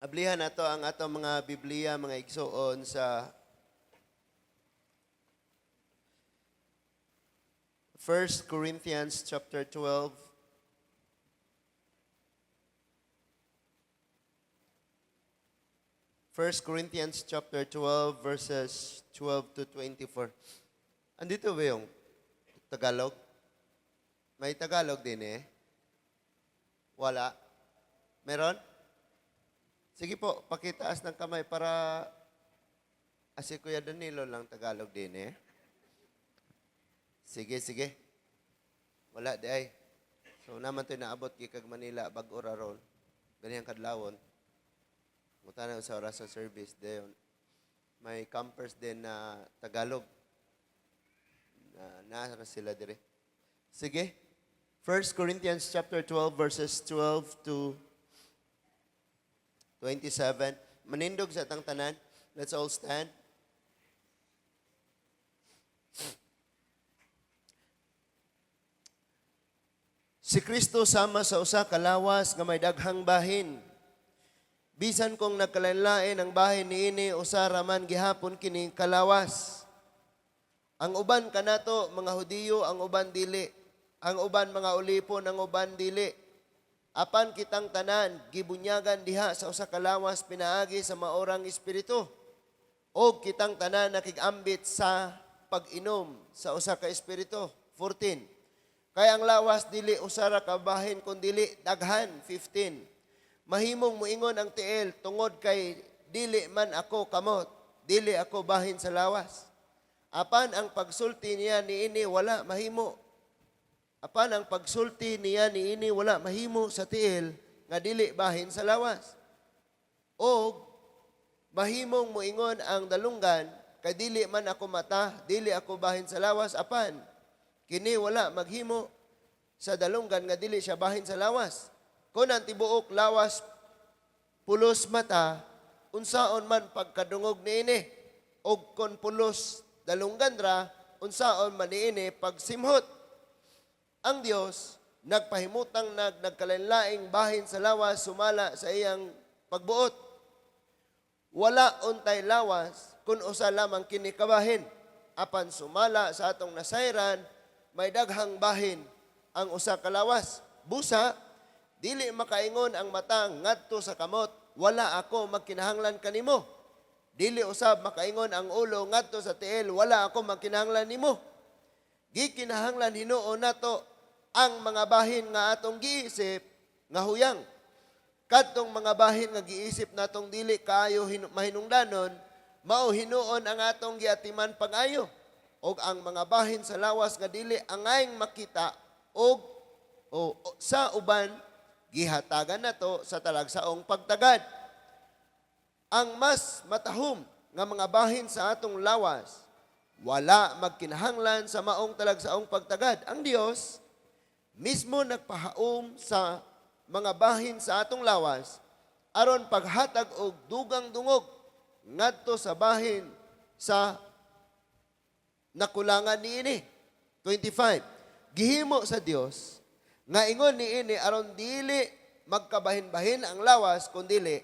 Ablihan nato ang atong mga Biblia, mga igsoon sa 1 Corinthians chapter 12. First Corinthians chapter 12 verses 12 to 24. Andito ba yung Tagalog? May Tagalog din eh. Wala. Meron? Sige po, pakitaas ng kamay para si Kuya Danilo lang Tagalog din eh. Sige. Wala di ay. So naman ito naabot kay Manila, bag-ora ron. Ganyan kadlawon. Mutana sa oras sa service dayon. May campers din na Tagalog. Nasa sila dire. Sige. 1 Corinthians chapter 12 verses 12 to 27. Manindog sa atang tanan. Let's all stand. Si Kristo sama sa usa ka lawas nga may daghang bahin. Bisan kung nagkalain-lain ang bahin niini usa ra man gihapon kini kalawas. Ang uban kanato mga Hudiyo, ang uban dili. Ang uban mga ulipon, ang uban dili. Apan kitang tanan gibunyagan diha sa usa ka lawas pinaagi sa maorang espiritu. O kitang tanan nakigambit sa pag-inom sa usa ka espiritu. 14. Kaya ang lawas dili usa ra ka bahin kun dili daghan. 15. Mahimong muingon ang tiil tungod kay dili man ako kamot, dili ako bahin sa lawas. Apan ang pagsulti niya niini wala mahimo. Apan ang pagsulti niya niini wala mahimo sa tiil nga dili bahin sa lawas. O mahimong muingon ang dalunggan kay dili man ako mata, dili ako bahin sa lawas. Apan kini wala maghimo sa dalunggan nga dili siya bahin sa lawas. Kung ang tibuok lawas pulos mata, unsaon man pagkadungog niini, o kon pulos dalunggan ra, unsaon man niini pagsimhot. Ang Dios nagpahimutang nagkalain-laing bahin sa lawas sumala sa iyang pagbuot. Wala untay lawas kun usa lamang kini kabahin. Apan sumala sa atong nasayran, may daghang bahin ang usa ka lawas. Busa, dili makaingon ang mata ngadto sa kamot, wala ako magkinahanglan kanimo. Dili usab makaingon ang ulo ngadto sa tiil, wala ako magkinahanglan nimo. Gikinahanglan hinuon nato ang mga bahin nga atong giisip nga huyang. Kadtong mga bahin nga giisip natong dili kaayo mahinungdanon, mao hinuon ang atong giatiman pag-ayo. Og ang mga bahin sa lawas nga dili angayng makita og sa uban gihatagan nato sa talagsaong pagtagad. Ang mas matahom nga mga bahin sa atong lawas, wala magkinahanglan sa maong talagsaong pagtagad. Ang Dios mismo nagpahaom sa mga bahin sa atong lawas aron paghatag og dugang dungog ngadto sa bahin sa nakulangan niini. 25. Gihimo sa Dios nga ingon niini aron dili magkabahin-bahin ang lawas kundili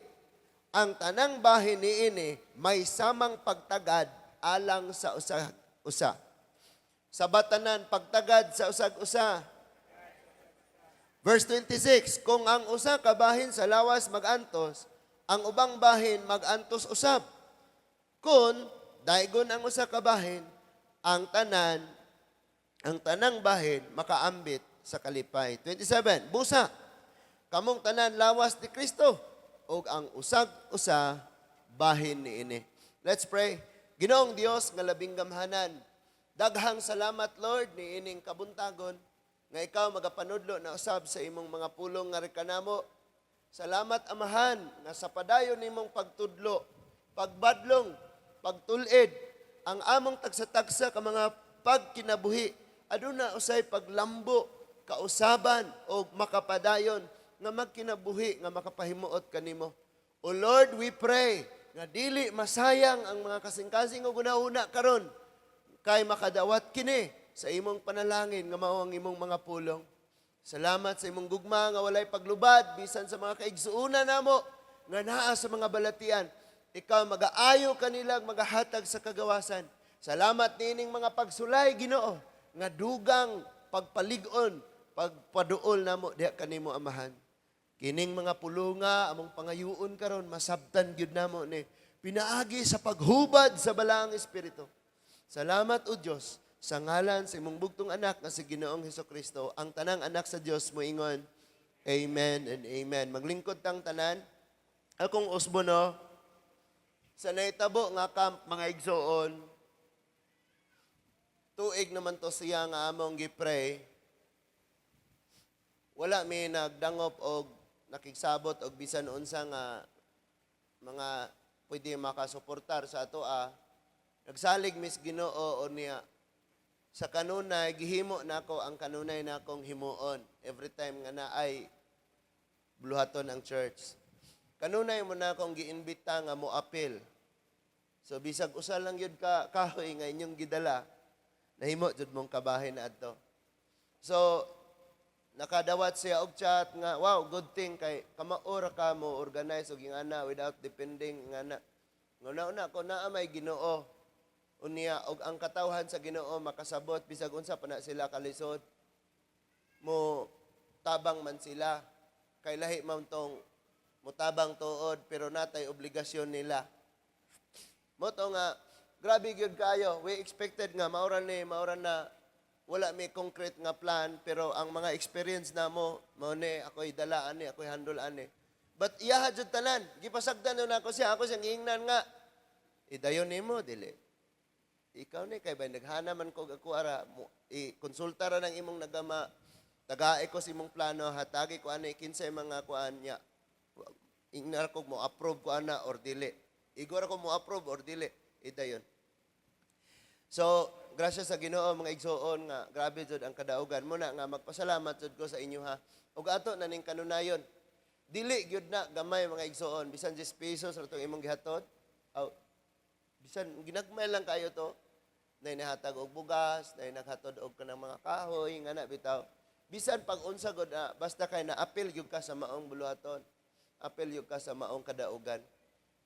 ang tanang bahin niini may samang pagtagad alang sa usag-usa. Sa batanan pagtagad sa usag-usa. Verse 26, kung ang usa ka bahin sa lawas magantos, ang ubang bahin magantos usab. Kung daigon ang usa ka bahin, ang tanang bahin makaambit sa kalipay. 27, busa, kamong tanan lawas ni Kristo, o ang usag-usa bahin niini. Let's pray. Ginoong Dios nga labing gamhanan, daghang salamat Lord ni ining kabuntagon, nga ikaw magapanudlo na usab sa imong mga pulong nga rekanamo. Salamat Amahan, nga sa padayon nimong pagtudlo, pagbadlong, pagtulid, ang among tagsa-tagsa ka mga pagkinabuhi, aduna usay paglambo, kausaban o makapadayon nga magkinabuhi nga makapahimuot kanimo. O Lord, we pray nga dili masayang ang mga kasing-kasing o guna-una karon kay makadawat kini sa imong panalangin nga mao ang imong mga pulong. Salamat sa imong gugma nga walay paglubad bisan sa mga kaigsuuna namo nga naa sa mga balatian. Ikaw magaayo kanilang magahatag sa kagawasan. Salamat nining mga pagsulay, Ginoo, nga dugang pagpalig-on, pagpaduol namo diha kanimo amahan. Kining mga pulunga among pangayuon karon masabtan gyud namo ni pinaagi sa paghubad sa balaang espiritu. Salamat o Dios sa ngalan sa imong bugtong anak nga si Ginoong Hesukristo. Ang tanang anak sa Dios moingon, amen and amen. Maglingkod tang tanan. Akong usbono sa naitabo nga camp mga igsoon. Tuig naman to siya nga among gipray. Wala mi nagdangop og nakigsabot og bisan unsa nga mga pwede makasuportar sa atoa. Nagsalig mis Ginoo o niya sa kanunay gihimo nako ang kanunay nakong himuon every time nga naay buluhaton ang church. Kanunay mo na akong giimbita nga mo apil. So bisag usa lang yun ka kahoy nga inyong gidala, nahimo jud mong kabahin adto. So nakadawat siya og chat nga, wow, good thing kay kamaora ka mo organize og ingana without depending ingana. Nguna-una ko naa may Ginoo. Unya og ang katawhan sa Ginoo makasabot bisag unsa pa na sila kalisod. Mo tabang man sila kay lahi man tong mutabang tuod pero natay obligasyon nila. Mo to nga grabe gyud kayo. We expected nga maura na wala may concrete nga plan, pero ang mga experience na mo ni ako'y dala ani, ako'y handle ani. But iya jud tanan, gipasagdan na ako siya ngingnan nga. Idayon nimo dili. Ikaw ni kay bay naghana man kog ako ara i-konsulta ra nang imong nagama. Tagaay ko sa imong plano, hatagi ko ani kinsay mga kuan niya. Ingnar ko mo approve ko ana or dili. Igor ko mo approve or dili. Idayon. So, gracias sa Ginoo mga igsoon nga grabe jud ang kadaugan. Muna nga magpasalamat jud ko sa inyo ha. Ug ato na ning kanunayon. Dili gyud na gamay mga igsoon bisan 10 pesos ra tong imong gihatod. Aw bisan ginagmay lang kayo to. Nay nahatag og bugas, nay naghatod og kanang mga kahoy nga na bitaw. Bisan pag unsa gud basta kay na appeal gyud ka sa maong buluhaton. Appeal gyud ka sa maong kadaugan.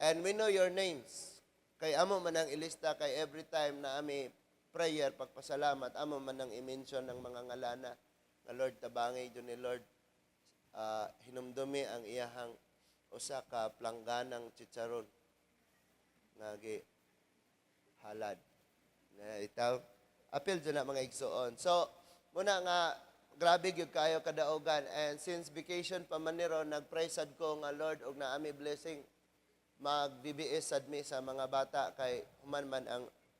And we know your names. Kay amo man ang ilista kay every time na ami prayer, pagpasalamat, amo man ang i-mention ng mga ngalana nga Lord tabangay jud ni Lord hinumdumi ang iyahang usa ka plangganang chicharon nga gi halad na itaw apil jud na mga igsoon. So muna nga grabe gyud kayo kadaugan, and since vacation pa man niro nagpray sad ko nga Lord og naami blessing mag-BBS sad mi sa mga bata kay human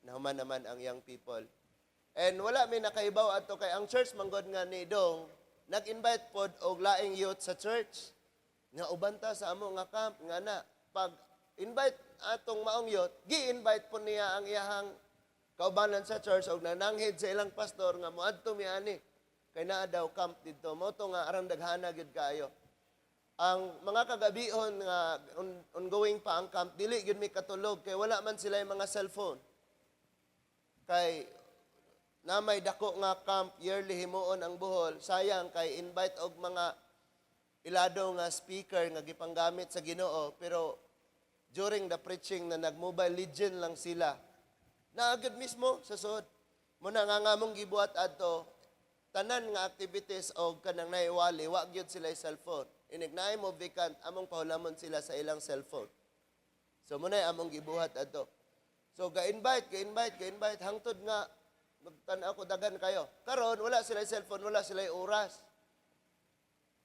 naman ang young people. And wala mi nakaibaw ato kay ang church manggod nga ni Dong nag-invite pod og laing youth sa church nga ubanta sa amo nga camp nga na pag invite atong maong youth, gi-invite po niya ang iyahang kaubanan sa church og nananghid sa ilang pastor nga moadto mi ani kay naa daw camp didto. Mo to nga aram daghana gyud kaayo. Ang mga kagabihon nga ongoing pa ang camp, dili gyud mi katulog kay wala man sila yung mga cellphone. Kay na may dako nga camp yearly himuon ang Bohol, sayang kay invite og mga ilado nga speaker nga gipanggamit sa Ginoo, pero during the preaching na nag-Mobile Legend lang sila. Naagad mismo sa sud. Muna nga ngamong gibuhat adto tanan nga activities og kanang naiwali, wa gyud sila cellphone. Inignay mo vacant, among pahulamon sila sa ilang cellphone. So muna among gibuhat ato. So ga-invite, hangtod nga magtan-aw ko dagan kayo. Karon wala sila cellphone, wala sila oras.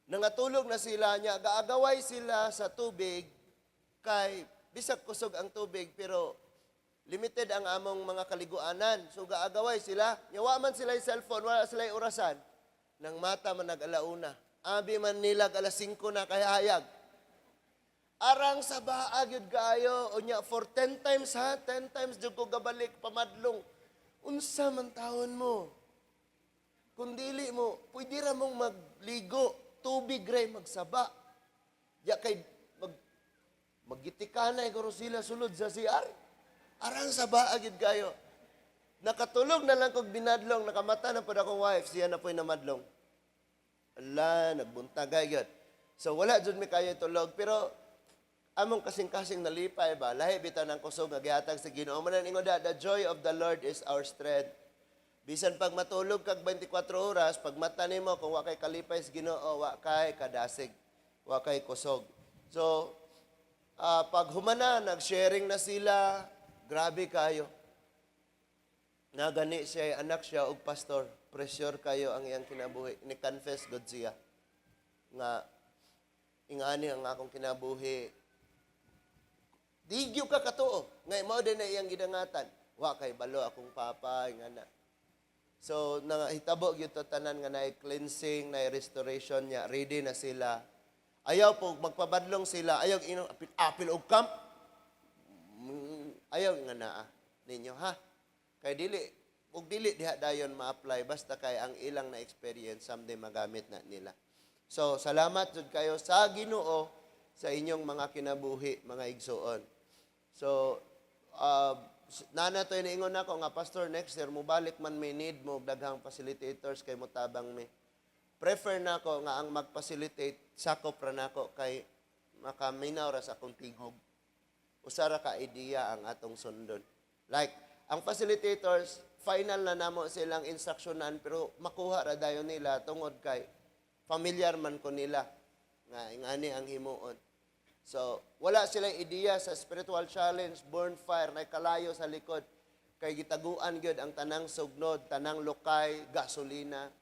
Nangatulog na sila niya, gaagaway sila sa tubig kay bisag kusog ang tubig pero limited ang among mga kaliguanan. So gaagaway sila, yawa man sila cellphone, wala sila orasan. Nang mata man nag-alauna. Abi man nilag alas 5 na kahayag. Arang sa baag yun kayo. O niya, for 10 times ha, 10 times jud ko gabalik pamadlong. Unsa man taon mo. Kung dili mo, pwede ra mong magligo. Tubig ray magsaba. Ya kay maggitika na iguro sila sulod sa CR. Arang sa baag yun kayo. Nakatulog na lang kog binadlong, nakamata na po akong wife, siya na po'y namadlong. Ala, nagbuntagay yun. So, wala dyan may kayo tulog. Pero, among kasing-kasing nalipay ba, lahi bitaw ng kusog nga gihatag sa Ginoo. Manan ingon da, the joy of the Lord is our strength. Bisan pag matulog kag 24 oras, pag mata nimo kung wa kay kalipay sa Ginoo, wa kay kadasig, wa kay kusog. So, pag humana, nag-sharing na sila, grabe kayo. Nagani siya, anak siya og pastor. Pressure kayo ang iyang kinabuhi. Ni-confess God siya. Nga, ingani ang akong kinabuhi. Digyo ka katuo. Nga, mao din na iyang gidangatan. Wa kay balo akong papa, ingana. So, nangahitabo gyud to tanan nga naay cleansing, naay restoration niya. Ready na sila. Ayaw po, magpabadlong sila. Ayaw apil og camp. Ayaw nga naa ninyo, ha? Kay dili diha dayon ma-apply basta kay ang ilang na experience someday magamit na nila. So salamat jud kayo sa Ginoo sa inyong mga kinabuhi, mga igsuon. So nana to iniingon nako nga pastor next year mobalik man may need mo daghang facilitators kay motabang mi. Prefer nako nga ang mag-facilitate sakop ra nako kay makaminaw ra sa akong tingog. Usara ka idea ang atong sundon. Like ang facilitators, final na namo silang instruksyonan pero makuha ra dayon nila tungod kay familiar man ko nila nga ingani ang himuon. So, wala silang ideya sa spiritual challenge, burn fire, na kalayo sa likod. Kay gitaguan gyud ang tanang sugnod, tanang lokay, gasolina.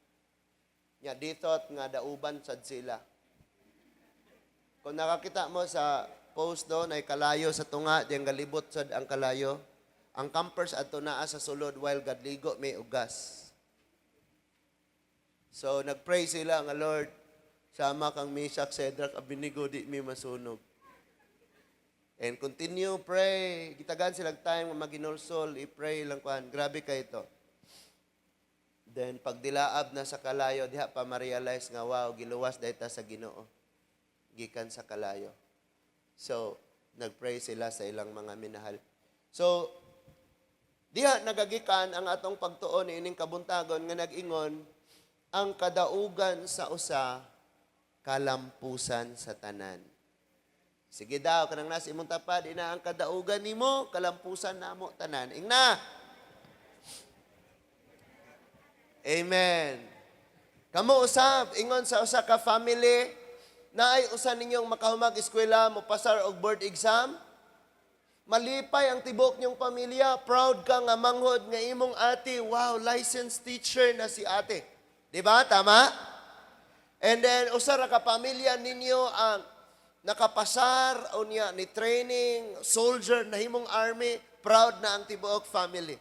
Nya ditot nga dauban sad sila. Kung nakakita mo sa post do na kalayo sa tunga, diyang galibot sad ang kalayo. Ang campers adto naa sa sulod while gadligo may ugas. So nagpray sila nga Lord, sama kang Meshach, Shadrach, Abednego di mi masunog. And continue pray. Gitagan sila time nga maginulsol, i-pray lang kuan. Grabe kay ito. Then pag dilaab na sa kalayo, diha pa ma-realize nga wow, giluwas dayta sa Ginoo. Gikan sa kalayo. So nagpray sila sa ilang mga minahal. So diha nagagikan ang atong pagtuon ining kabuntagon nga nag-ingon ang kadaugan sa usa kalampusan sa tanan. Sige daw kanang nasa imong tapad ina ang kadaugan nimo kalampusan namo tanan. Ingna. Amen. Kamo usab ingon sa usa ka family naay usa ninyong makahumag eskwela mo pasar og board exam. Malipay ang tibok niyong pamilya. Proud ka nga manghod nga imong ate. Wow, licensed teacher na si ate. Diba? Tama? And then, usara ka pamilya ninyo ang nakapasar o niya ni training, soldier na himong army. Proud na ang tibok family.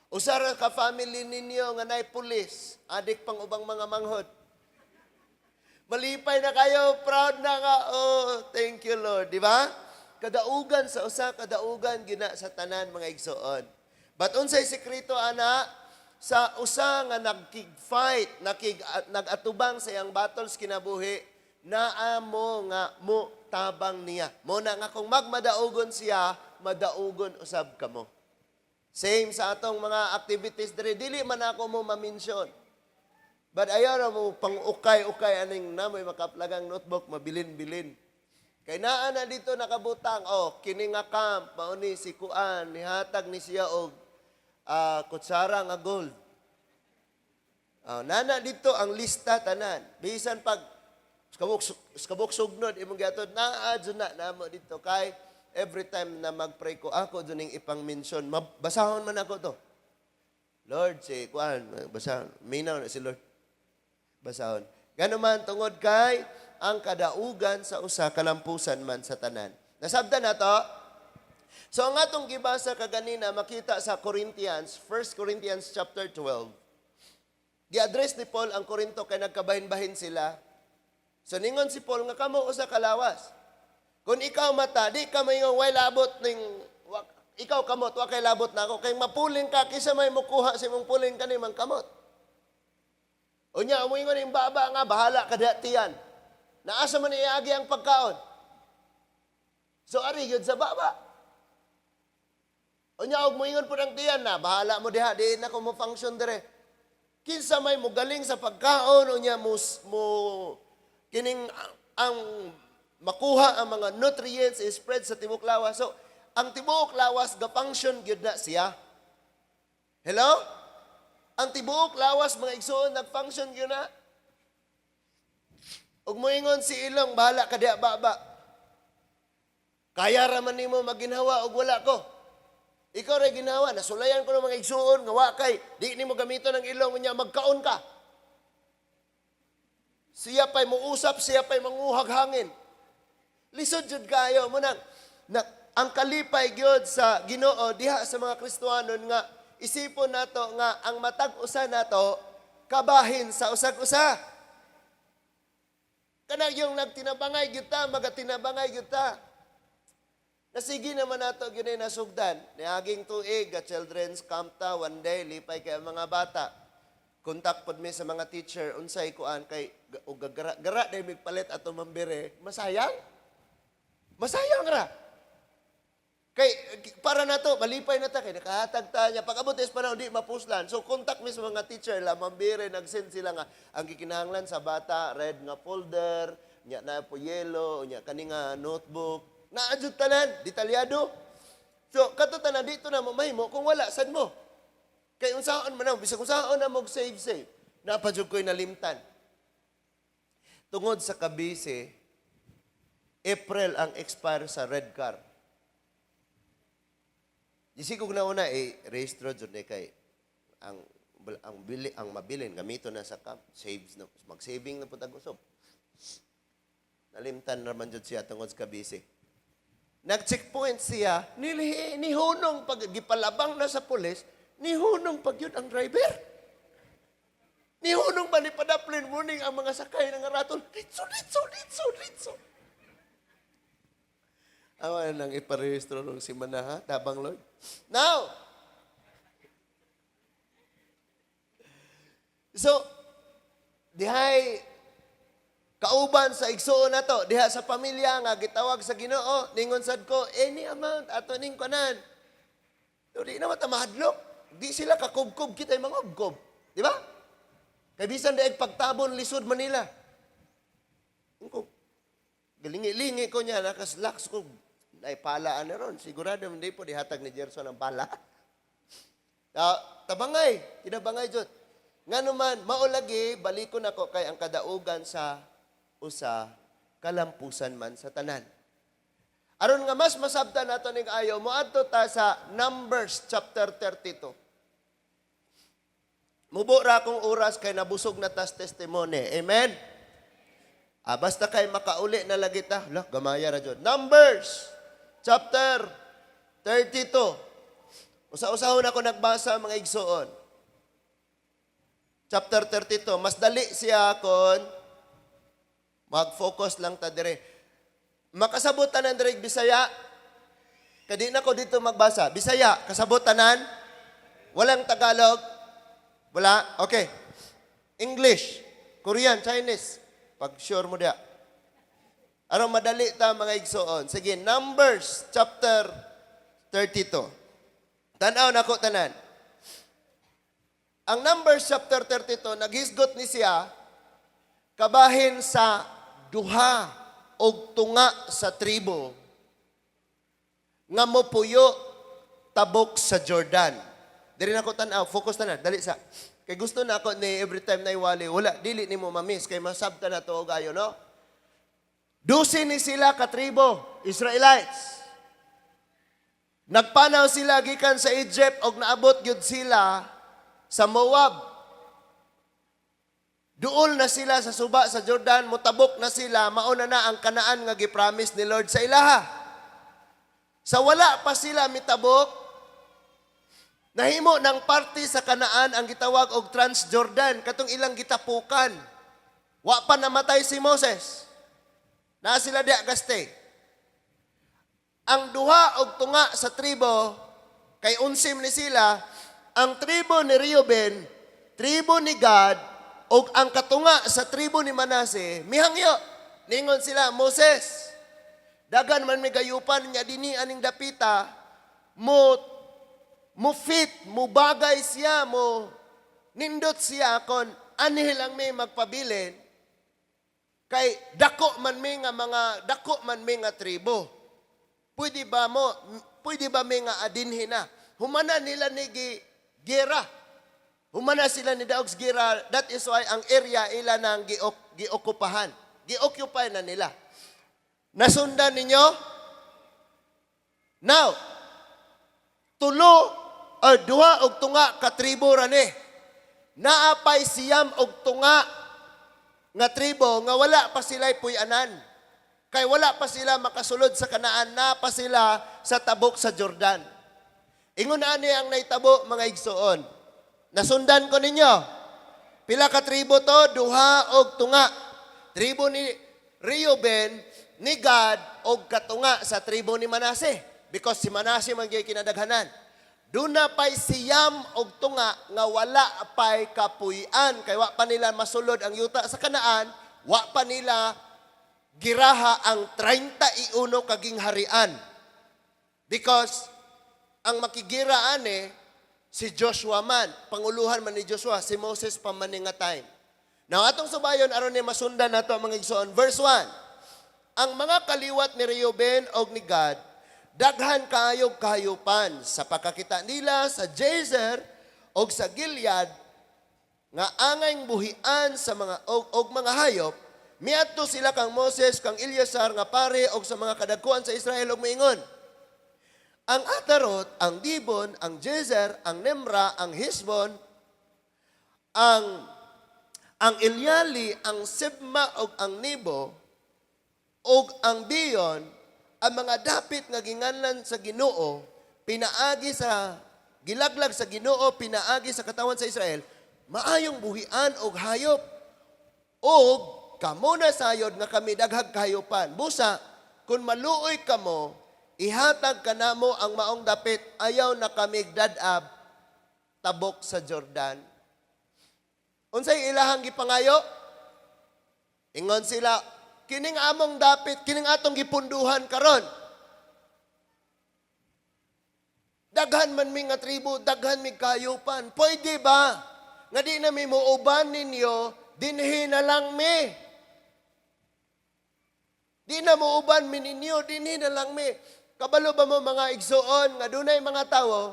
Usara ka family ninyo nga naay pulis. Adik pang ubang mga manghod. Malipay na kayo. Proud na nga. Oh, thank you Lord. Diba? Kadaugan sa usa, kadaugan gina sa tanan mga igsoon. But unsay sekreto ana sa usa nga nagkig-fight, nagatubang sa iyang battles kinabuhi, naa mo nga mo tabang niya. Mo na nga kung magmadaugon siya, madaugon usab kamo. Same sa atong mga activities diri, dili man ako mo ma-mention. But ayaw mo pang ukay-ukay aning namoy makaplagang notebook, mabilin-bilin. Kay naa na dito nakabutang, kini nga camp, mauni si Kuan, nihatag ni siya og kutsara nga gold. Nana dito ang lista tanan. Bisan pag skabok sugnod imong giatod naa na namo dito kay every time na magpray ko ako duning ipang mention, basahon man ako to. Lord, si Kuan, basahon. Minaw na si Lord. Basahon. Ganuman tungod kay ang kadaugan sa usa kalampusan man sa tanan. Nasabdan na to? So ang atong gibasa kaganina makita sa Corinthians, 1 Corinthians chapter 12. Gi-address ni Paul ang Korinto kay nagkabahin-bahin sila. So ningon si Paul nga kamo usa kalawas. Kung ikaw mata, di ka may way labot ning ikaw kamot, wa kay labot na ako kay mapuling ka kisa may mukuha sa imong puling kanimang kamot. Unya mo ingon ning baba nga bahala kada tiyan. Naasa man iagi ang pagkaon. So ari gyud sa baba. Unya og moingon pud ang tiyan na bahala mo diha di na ko mo function dire. Kinsa may mo galing sa pagkaon unya mo kining ang makuha ang mga nutrients spread sa tibuok lawas. So, ang tibuok lawas ga-function gyud na siya. Hello? Ang tibuok lawas mga igsoon nag-function gyud na. Ug moingon si ilong bahala ka diha baba. Kaya ra man nimo maginhawa og wala ko. Ikaw ray ginawa, nasulayan ko ng mga igsuon nga wa kay di nimo gamiton ng ilong unya magkaon ka. Siya pa'y muusap, siya pa'y manguhag hangin. Lisod jud kayo mo nang ang kalipay gyud sa Ginoo diha sa mga Kristiyanon nga isipon nato nga ang matag usa nato kabahin sa usag-usa. Kanang yung nagtinabangay gyud ta, magatinabangay gyud ta. Nasigi naman nato gyud ay nasugdan. Niaging tuig at children's camp ta one day lipay kay ang mga bata. Kontak pod mi sa mga teacher unsay kuan kay gara day migpalit ato mambire. Masayang? Masayang ra. Kay para nato malipay na ta kay nakahatag ta nya pag abot is panahon di mapuslan. So kontak mi sa mga teacher la mambire nag-send sila nga ang gikinahanglan sa bata red nga folder, nya na po yellow, nya kani nga notebook. Naadjud tanan detalyado. So kato tanan dito na mo mahimo kung wala sad mo. Kay unsaon man na bisag unsaon na mo save. Napadjud ko'y nalimtan. Tungod sa kabisi, April ang expire sa red car. Disi ko na una rehistro jud ni kay ang mabilin gamito na sa camp, saves na mag-saving na pud usop. Nalimtan naman jud siya tungod sa kabisi. Nag-checkpoint siya, nihunong pag gipalabang na sa pulis, nihunong pag yun ang driver. Nihunong ba ni padaplin morning ang mga sakay ng raton, litso. Awan nang iparehistro nung si Manaha, Tabang Lord. Now, so, dihay, kauban sa igsuon nato diha sa pamilya nga gitawag sa Ginoo ningon sad ko any amount ato ning kanan. Di na mata mahadlok. Di sila kakubkob kita mga ubkob. Di ba? Kay bisan daig pagtabon lisod Manila. Ko galingi-lingi ko niya nakaslaks ko ay palaan na ron. Sigurado hindi po dihatag ni Gerson ang pala. Tabangay, tinabangay jud. Nganuman maulagi balikon ako kay ang kadaugan sa usa kalampusan man sa tanan. Aron nga mas masabtan nato ning ayo moadto ta sa Numbers chapter 32. Mubo ra kong oras kay nabusog na tas testimony. Amen. Basta kay makauli na lagi ta. Gamaya ra jud. Numbers chapter 32. Usa-usahon ako nagbasa mga igsoon. Chapter 32. Mas dali siya kon mag-focus lang ta dire. Makasabot tanan dire Bisaya. Kadi na ko dito magbasa. Bisaya, kasabot tanan? Walang Tagalog? Wala? Okay. English, Korean, Chinese. Pag sure mo dia. Aron madali ta mga igsoon. Sige, Numbers chapter 32. Tanaw na ko tanan. Ang Numbers chapter 32, naghisgot ni siya kabahin sa duha og tunga sa tribo nga mopuyo tabok sa Jordan. Diri na ko tanaw, focus tanan, dali sa. Kay gusto na ako ni every time na iwali, wala, dili ni mo mamiss, kay masabta na to gayo, no? 12 ni sila katribo, Israelites. Nagpanaw sila gikan sa Egypt og naabot gyud sila sa Moab. Duol na sila sa suba sa Jordan, mutabok na sila, mauna na ang Kanaan nga gipromise ni Lord sa ilaha. Sa wala pa sila mitabok, nahimo ng parte sa Kanaan ang gitawag og Transjordan, katong ilang gitapukan. Wa pa namatay si Moses. Na sila di agaste. Ang duha og tunga sa tribo, kay unsim ni sila, ang tribo ni Reuben, tribo ni Gad, og ang katunga sa tribo ni Manase, mihangyo. Ningon sila, Moses, dagan man may gayupan niya dini aning dapita, mo fit, mo bagay siya, mo nindot siya kon anhi lang may magpabilin. Kay dako man mi nga tribo. Pwede ba mi nga adinhin na? Humana nila ni gera. Humana sila ni daog gera. That is why ang area ila nang giokupahan. Gioccupy na nila. Nasundan ninyo? Now, tulo or duha og tunga ka tribo rani. Naapay siyam og tunga nga tribo nga wala pa sila'y puy-anan. Kay wala pa sila makasulod sa Kanaan, na pa sila sa tabok sa Jordan. Ingon ani ang naitabo mga igsoon. Nasundan ko ninyo. Pila ka tribo to? Duha og tunga. Tribo ni Reuben, ni Gad og katunga sa tribo ni Manase. Because si Manase man gyud kinadaghanan. Doon na pa'y siyam og tunga nga wala pa'y kapuy-an. Kay wa pa nila masulod ang yuta sa Kanaan, wa pa nila giraha ang 31 kaging harian. Because ang makigiraan si Joshua man, panguluhan man ni Joshua, si Moses pa man nga time. Now atong subayon aron ni masundan nato mga igsoon. Verse 1. Ang mga kaliwat ni Reuben og ni Gad daghan kaayog kahayupan sa pakakita nila sa Jazer og sa Gilead nga angay buhian sa mga og mga hayop. Miadto sila kang Moses, kang Eleazar nga pare og sa mga kadagkuan sa Israel og moingon. Ang Atarot, ang Dibon, ang Jezer, ang Nemra, ang Hesbon, ang Ilyali, ang Sibma og ang Nebo og ang Biyon, ang mga dapit nga ginganlan sa Ginoo, pinaagi sa gilaglag sa Ginoo, pinaagi sa katawan sa Israel, maayong buhian og hayop. Og kamo na sayod nga kami daghag kahayupan. Busa, kung maluoy kamo, ihatag ka namo ang maong dapit, ayaw na kami dadab tabok sa Jordan. Unsay ilahang gipangayo? Ingon sila, kining among dapit, kining atong gipunduhan karon. Daghan man mi nga tribo, daghan mi kahayupan. Pwede ba? Nga di na mi muuban ninyo, dinhi na lang mi. Di na mo uban mininyo, dinhi na lang mi. Kabalo ba mo mga igsoon, nga dunay mga tawo,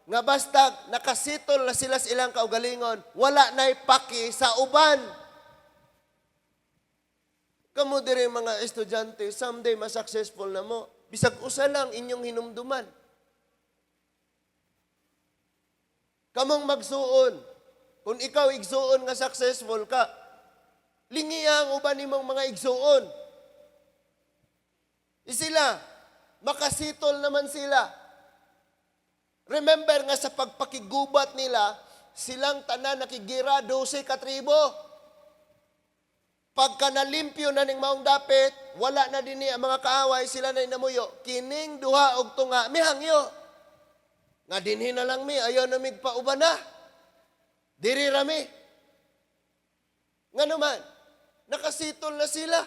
nga basta nakasitol na sila sa ilang kaugalingon, wala na'y paki sa uban. Kamu diri mga estudyante, someday masuccessful na mo. Bisag usa lang inyong hinumduman. Kamong magsuon, kung ikaw igsuon nga successful ka, lingi ang uban nimong mga igsuon. Sila, makasitol naman sila. Remember nga sa pagpakigubat nila, silang tanan nakigira 12 katribo. Pagka nalimpyo na ning maong dapit, wala na din ang mga kaaway, sila na inamuyo. Kining duha og tunga, mihangyo. Nga dinhi na lang mi, ayaw na migpauban na. Diri rami. Nga naman, nakasitol na sila.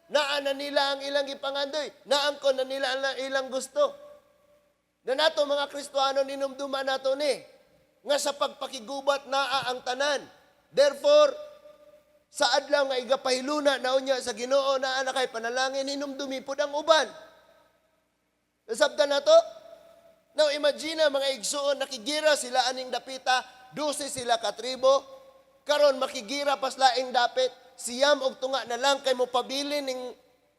Naan na nila ang ilang ipangandoy. Naangkon na nila ang ilang gusto. Na nato mga Kristohano ninumduman nato ni. Nga sa pagpakigubat naa ang tanan. Therefore, sa adlaw nga igapahiluna na unya sa Ginoo naa na kay panalangin hinumdumi pud ang uban. Nasabtan nato? Now imagine mga igsuon nakigira sila aning dapita, 12 sila ka tribo. Karon makigira pas laing dapit. Siyam og tunga na lang kay mo pabili ning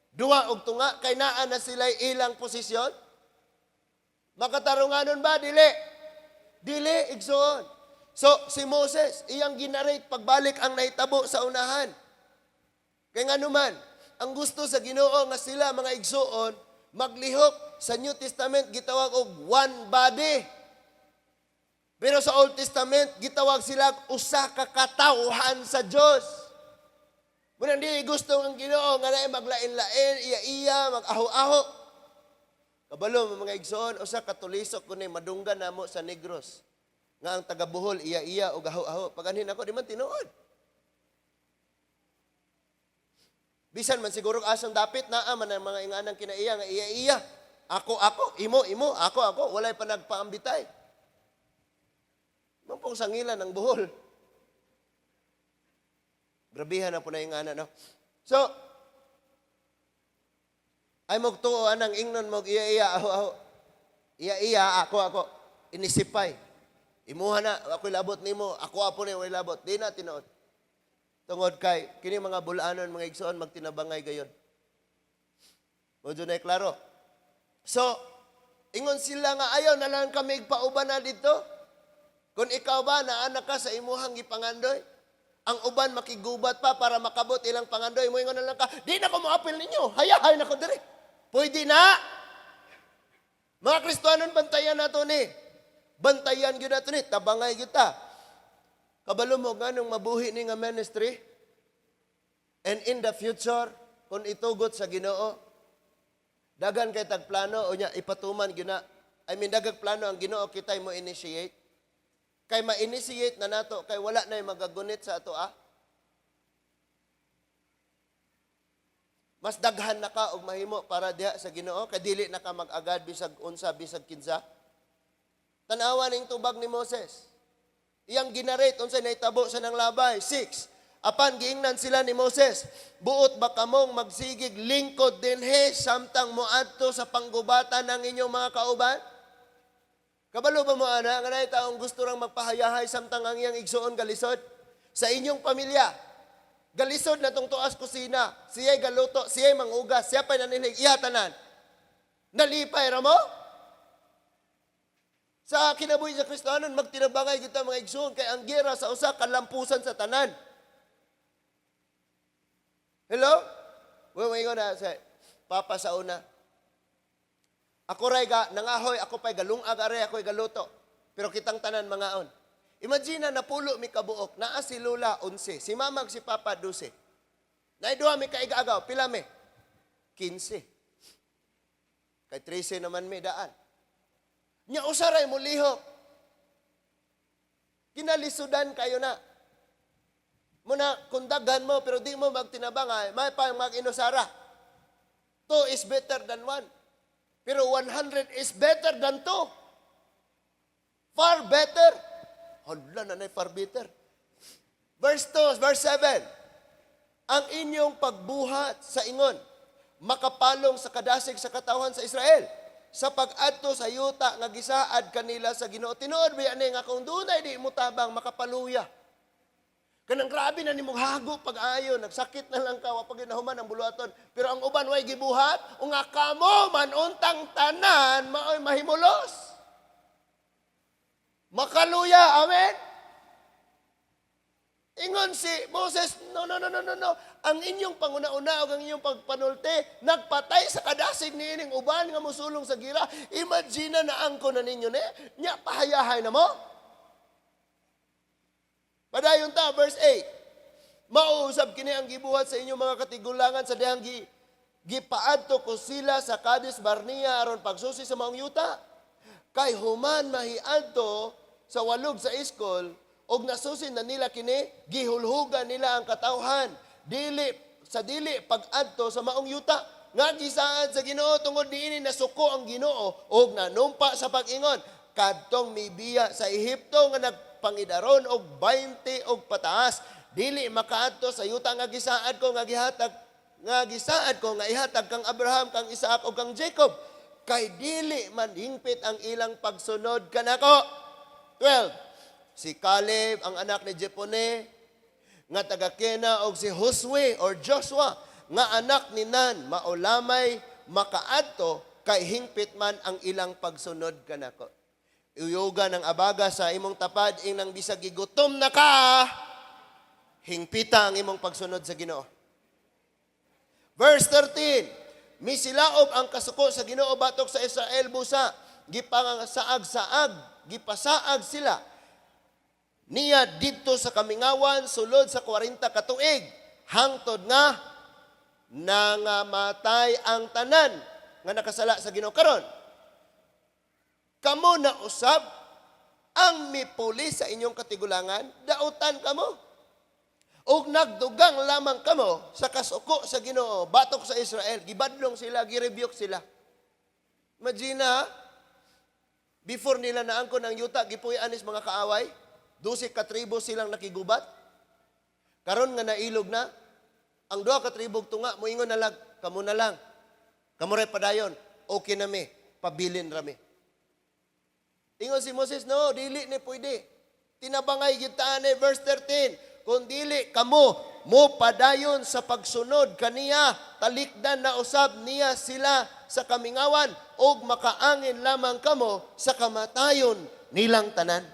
duha og tunga kay naa na sila ilang posisyon. Makatarunganon ba dili? Dili igsoon. So si Moses iyang ginarate pagbalik ang nahitabo sa unahan. Kay nganuman ang gusto sa Ginoo nga sila mga igsoon maglihok sa New Testament gitawag og one body. Pero sa Old Testament gitawag sila usa ka katawhan sa Dios. Muna hindi gusto ng Ginoo nga na maglain-lain, iya-iya, mag-aho-aho. Kabalo mga igsoon, usa katulisok kuno madunggan namo sa Negros. Nga ang taga-Bohol, iya-iya o aho-aho. Pag-anhin ako, di man tinuod. Bisan man siguro asang dapit na man ang mga inganang kinaiya nga iya-iya. Ako, imo, ako, walay pa nagpaambitay. Mampong sangilan ng Bohol. Grabihan na po na yung no? So, ay magtuoan ang ingnon mo, iya-iya, aho. Iya-iya, ako. Inisipay. Imuha na, ako'y labot nimo, ako apo ni, way labot. Di na tinuod. Tungod kay, kini mga bulanon, mga igsoon, magtinabangay gayon. Medyo na klaro. So, ingon sila nga, ayaw na lang kami igpauban na dito. Kung ikaw ba, naanak ka sa imuhang ipangandoy, ang uban makigubat pa para makabot ilang pangandoy, mo ingon na lang ka, di na ko mo-apil ninyo, hayahay na ko dire. Pwede na. Mga Kristiyanon, bantayan na to ni. Bantayan yun na to ni, tabangay kita. Kabalo mo nga nung mabuhi ni nga ministry, and in the future, kung itugot sa Ginoo, dagan kay tagplano, o niya, ipatuman gina. Dagag plano ang Ginoo, kita'y mo initiate. Kay ma-initiate na nato, kay wala na yung magagunit sa ato, Mas daghan na ka og mahimo para diha sa Ginoo, kay dili na ka mag-agad bisag unsa, bisag kinsa. Tanawa ning tubag ni Moses. Iyang ginarate, unsay nahitabo sa nang labay. 6. Apan giingnan sila ni Moses, buot ba kamong magsigig lingkod dinhi samtang moadto sa panggubatan ng inyong mga kauban? Kabalo ba mo ana nga nay taong gusto rang magpahayahay samtang ang iyang igsuon galisod sa inyong pamilya? Galisod na tong tuas kusina, siya'y galuto, siya'y mangugas, siya pa'y nanilig, tanan. Nalipay ra mo? Sa kinabuhi sa Kristohanon, magtinabangay kita mga igsuon, kay ang gira sa usa kalampusan sa tanan. Hello? Ingon na sa Papa sa una. Ako ray nangahoy, ako pa'y galungag aray, ako'y galuto. Pero kitang tanan mangaon. Imagine na napulo mi kabuok, naa si Lola 11, si Mamag si Papa 12. Naiduha mi kaigagaw, pila mi? 15. Kay 13 naman mi daan. Nya usaray mo lihok. Kinalisudan kayo na. Muna kundagan mo pero di mo magtinabangay, may pa mag-inusara. 2 is better than 1. Pero 100 is better than 2. Far better. Hala na far better. Verse 7. Ang inyong pagbuhat sa ingon, makapalong sa kadasig sa katawan sa Israel, sa pag-adto sa yuta nga gisaad kanila sa Ginoo. Tinuod ba yan nga kung dunay di mo tabang makapaluya. Kanang grabe na nimong hago pag-ayo, nagsakit na lang ka, wapag ginahuman ang buluaton. Pero ang uban way gibuhat, unga kamo man untang tanan, maoy mahimulos. Makaluya, amen? Ingon si Moses, no. Ang inyong panguna-una o ang inyong pagpanulte, nagpatay sa kadasig ni ining uban nga musulong sa gira. Imagine na angko na ninyo ni, nya pahayahay na mo. Padayon ta, verse 8. Mauusab kini ang gibuhat sa inyong mga katigulangan sa dihang gipaadto ko sila sa Kades Barnea aron pagsusi sa maong yuta. Kay human mahiadto sa walog sa iskol, og nasusin na nila kini, gihulhugan nila ang katawhan. Dili pag-adto sa maong yuta. Nga gisaad sa Ginoo tungod niini nasuko ang Ginoo og nanumpa sa pag-ingon. Kadtong mibiya sa Ehipto nga nagpangidaron og 20 og pataas. Dili makaadto sa yuta nga gisaad ko nga ihatag kang Abraham, kang Isaac o kang Jacob. Kay dili man hingpit ang ilang pagsunod kanako. 12. Si Caleb, ang anak ni Jepone, nga taga Kena, og si Josue or Joshua, nga anak ni Nan, maulamay, makaadto, kay hingpit man ang ilang pagsunod kanako. Uyuga ng abaga sa imong tapad, inang bisag gigutom na ka, hingpita ang imong pagsunod sa Ginoo. Verse 13. Misilaob ang kasuko sa Ginoo batok sa Israel busa, gipangasaag-saag, gipasaag sila. Niya dito sa kamingawan, sulod sa 40 katuig, hangtod nga nangamatay ang tanan nga nakasala sa Ginoo karon. Kamo na usab ang mipuli sa inyong katigulangan, dautan kamo. Og nagdugang lamang kamo sa kasuko sa Ginoo batok sa Israel, gibadlong sila, girebuke sila. Imagine before nila naangkon ang yuta, gipuy-anis mga kaaway, 12 katribo silang nakigubat. Karon nga nailog na, Ang duha ka tribog tunga, moingon na lang, kamo na lang. Kamo ray padayon, okay na mi, pabilin rami. Ingon si Moses, no, dili ni pwede. Tinabangay kita ni verse 13. Kung dili kamo mo padayon sa pagsunod kaniya, talikdan na usab niya sila sa kamingawan og makaangin lamang kamo sa kamatayon nilang tanan.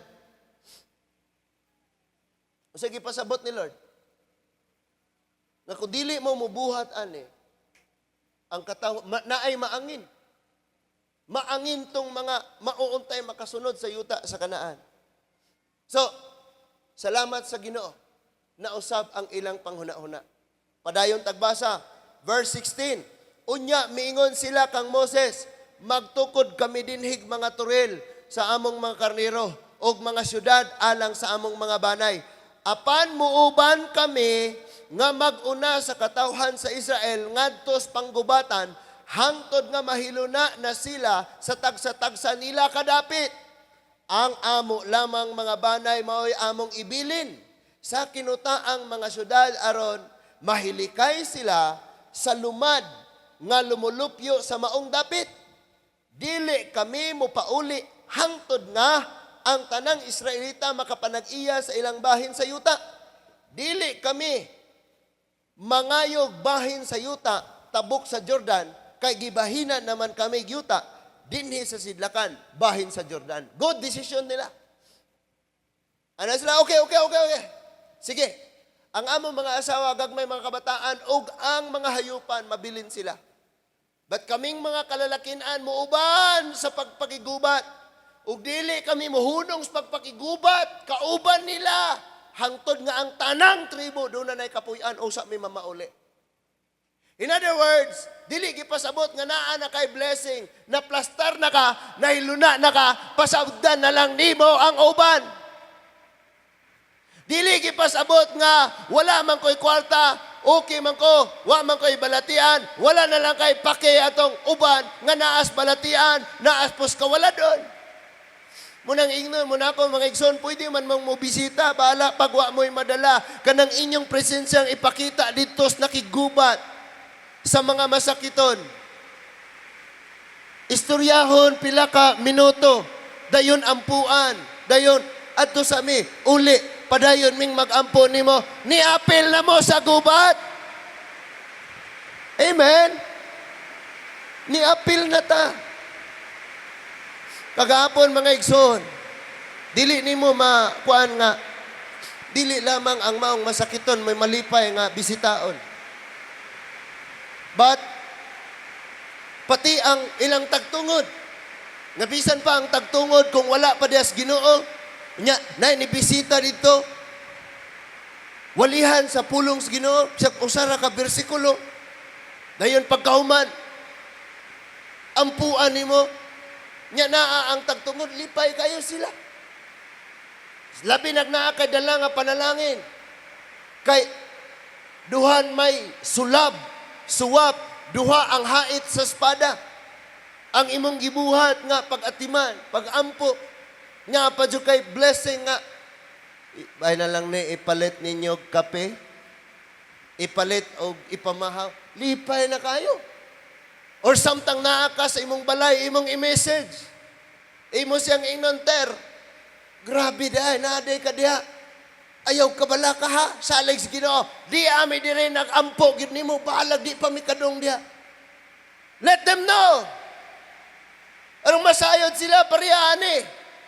Sige pasabot ni Lord. Nga kung dili mo mubuhat ani, ang naay maangin. Maangin tong mga mauuntay makasunod sa yuta sa Kanaan. So, salamat sa Ginoo na usab ang ilang panghuna-huna. Padayon tagbasa, verse 16. Unya miingon sila kang Moses, magtukod kami dinhig mga turil sa among mga karnero og mga syudad alang sa among mga banay. Apan muuban kami nga mag-una sa katawhan sa Israel ngadtos panggubatan hangtod nga mahiluna na sila sa tagsa-tagsa nila kadapit. Ang amo lamang mga banay mao'y among ibilin sa kinutaang mga syudad aron mahilikay sila sa lumad nga lumulupyo sa maong dapit. Dili kami mopauli hangtod nga ang tanang Israelita makapanag-iya sa ilang bahin sa yuta. Dili kami mangayog bahin sa yuta tabok sa Jordan kay gibahinan naman kami yuta dinhi sa sidlakan bahin sa Jordan. Good decision nila. Ano sila? Okay. Sige. Ang among mga asawa, gagmay mga kabataan, ug ang mga hayupan, mabilin sila. But kaming mga kalalakinan, muuban sa pagpakigubat. Ug dili kami muhunong sa pagpakigubat, kauban nila. Hangtod nga ang tanang tribo, doon na kapuyan, o sa may mamauli. In other words, dili gipasabot nga naa na kay blessing, na plastar na ka, nahiluna na ka, pasabdan na lang nimo ang uban. Dili gipasabot nga wala man ko'y kwarta, okay man ko, wa man ko'y balatian, wala na lang kay pake atong uban nga naas balatian, naas puska, wala doon. Munang ingnon, muna ako mga igsoon, pwede man mong mobisita, bahala pagwa mo'y madala, kanang inyong presensyang ipakita dito sa nakigubat sa mga masakiton. Istoryahon pila ka minuto, dayon ampuan, dayon adto sa mi, uli, padayon ming magampo nimo, niapil na mo sa gubat. Amen? Niapil na ta. Kagahapon mga igsoon, dili nimo makuan nga, dili lamang ang maong masakiton, may malipay nga bisitaon. But, pati ang ilang tagtungod, nga bisan pa ang tagtungod kung wala pa dias Ginoo, nya na nibisita dito, walihan sa pulong sa Ginoo, sa usara ka bersikulo, dayon pagkahuman, ampuan nimo, nya naa ang tagtungod, lipay kayo sila. Labi nagnaa kay dala nga panalangin, kay duhan may sulab, suwap, duha ang hait sa espada. Ang imong gibuhat nga pag-atiman, pag-ampo, nga pa kay blessing nga. Bahay na lang ni ipalit ninyo kape, ipalit o ipamahaw, lipay na kayo. Or samtang naa ka sa imong balay, imong i-message, imo siyang inonter, grabe dahay, naday ka diha. Ayaw ka bala ka ha? Salig sa Ginoo. Di ami di rin nag-ampo. Gini mo, bahalag di pa mikadong diya. Let them know. Anong masayod sila, pariyaan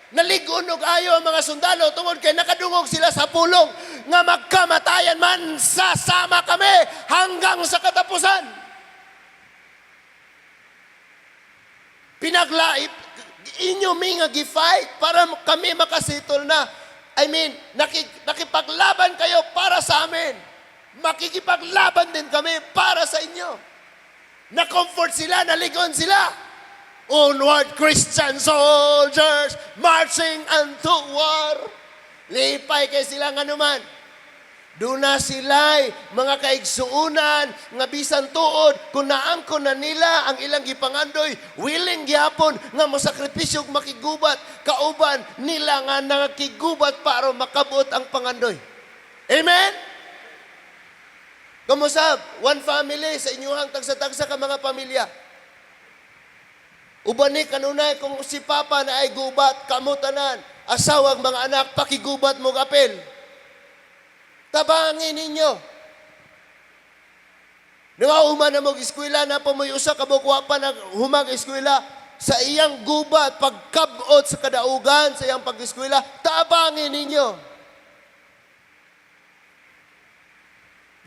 Naligonog ayo ang mga sundalo tungod kay nakadungog sila sa pulong nga magkamatayan man, sasama kami hanggang sa katapusan. Pinaglaip, inyo mi nga gi-fight para kami makasitol na. I mean, nakipaglaban kayo para sa amin. Makikipaglaban din kami para sa inyo. Na-comfort sila, naligon sila. Onward, Christian soldiers, marching unto war. Lipay kay sila nga naman. Doon na sila'y mga kaigsuunan, nga bisan tuod, kung naangko na nila ang ilang gipangandoy, willing gyapon nga mosakripisyo makigubat, kauban nila nga nakigubat para makabot ang pangandoy. Amen? Kamusab, one family sa inyuhang tagsa-tagsa ka mga pamilya. Uban ni kanunay kung si Papa na ay gubat, kamutanan, asawag mga anak, pakigubat mo apel. Tabangin ninyo. Nangauman na mag-eskwela na pamuyusa, kabukwa pa na humag-eskwela, sa iyang gubat, pagkabot sa kadaugan, sa iyang pag-eskwela, tabangin ninyo.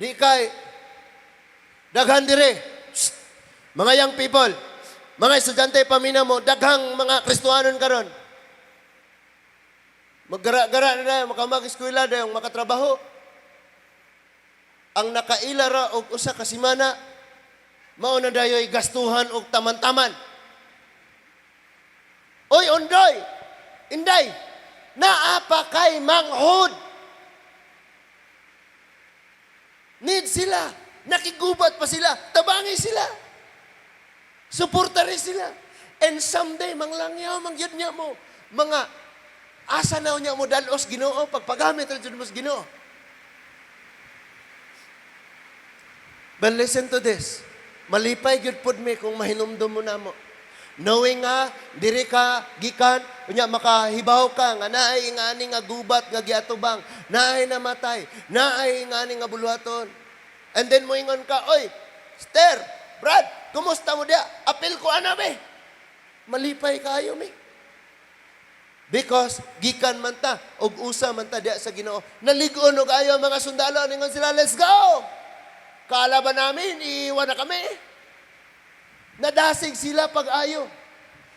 Di kay, daghan dire, psst, mga young people, mga estudyante, pamina mo, daghang mga Kristohanon karon. Maggara-gara na makamag-eskwela na yung makatrabaho. Ang nakailara og usa ka semana, mao na dayoy gastuhan og taman-taman. Oy, undoy, inday, naapa kay manghod. Need sila. Nakigubat pa sila. Tabangi sila. Suporta rin sila. And someday, manglangyaw, mangyod niya mo. Mga asa na niya mo dalos Ginoo, pagpagamit rin mo sa Ginoo. But listen to this. Malipay gyud pod mi kung mahinumdum mo na mo. Knowing nga, diri ka, gikan, kunya makahibaw ka, nga naay ingani nga gubat, nga giatubang, naay namatay, naay ingani nga buluhaton. And then mo ingon ka, oy, Sister, Brad, kumusta mo dia? Apil ko ana be. Malipay kayo mi. Because gikan man ta, og usa man ta dia sa Ginoo. Naligon og ayo mga sundalo, ningon sila, let's go! Kalaban namin, iiwan na kami. Nadasig sila pag-ayo.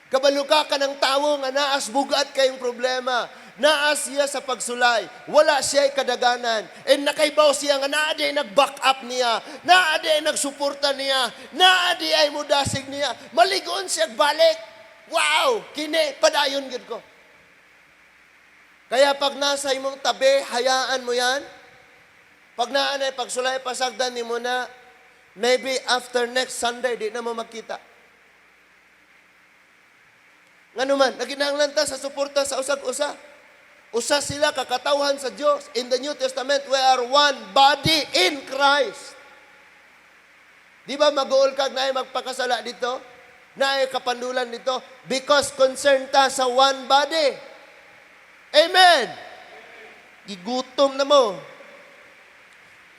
Kabaluka ka ng tao nga naas bugat kayong problema. Naas siya sa pagsulay. Wala siya kadaganan. And nakaibaw siya nga naadi nag-back up niya. Naadi nagsuporta niya. Naadi ay mudasig niya. Maligon siya balik. Wow! Kini, padayon gid ko. Kaya pag nasa imong tabi, hayaan mo yan. Pag naanay, pagsulay, pasagdan ni mo na, maybe after next Sunday, di na mo magkita. Nga naman, naginahanglan ta sa suporta sa usag-usa. Usa sila kakatawhan sa Diyos. In the New Testament, we are one body in Christ. Di ba mag-uol kag na ay magpakasala dito? Na ay kapandulan dito? Because concerned ta sa one body. Amen! Gigutom na mo.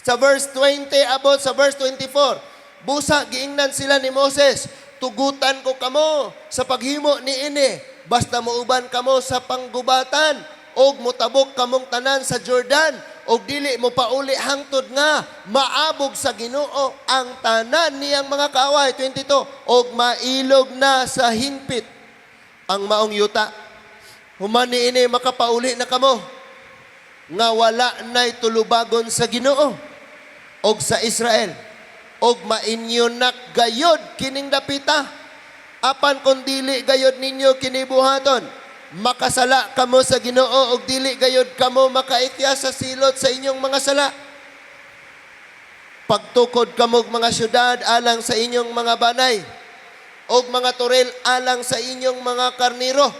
Sa verse 20, about sa verse 24, busa, giingnan sila ni Moses, tugutan ko kamo sa paghimo ni ini, basta muuban kamo sa panggubatan, og mutabok kamong tanan sa Jordan, og dili mo pauli hangtod nga, maabog sa Ginoo ang tanan niyang mga kaaway. 22, og mailog na sa hingpit ang maong yuta. Human ni ini makapauli na kamo, nga wala na'y tulubagon sa Ginoo og sa Israel, og mainyonak gayod kining dapita, apan kung dili gayod ninyo kinibuhaton, makasala kamo sa Ginoo, og dili gayod kamo makaitya sa silot sa inyong mga sala. Pagtukod kamo mga syudad alang sa inyong mga banay, og mga turil alang sa inyong mga karniro.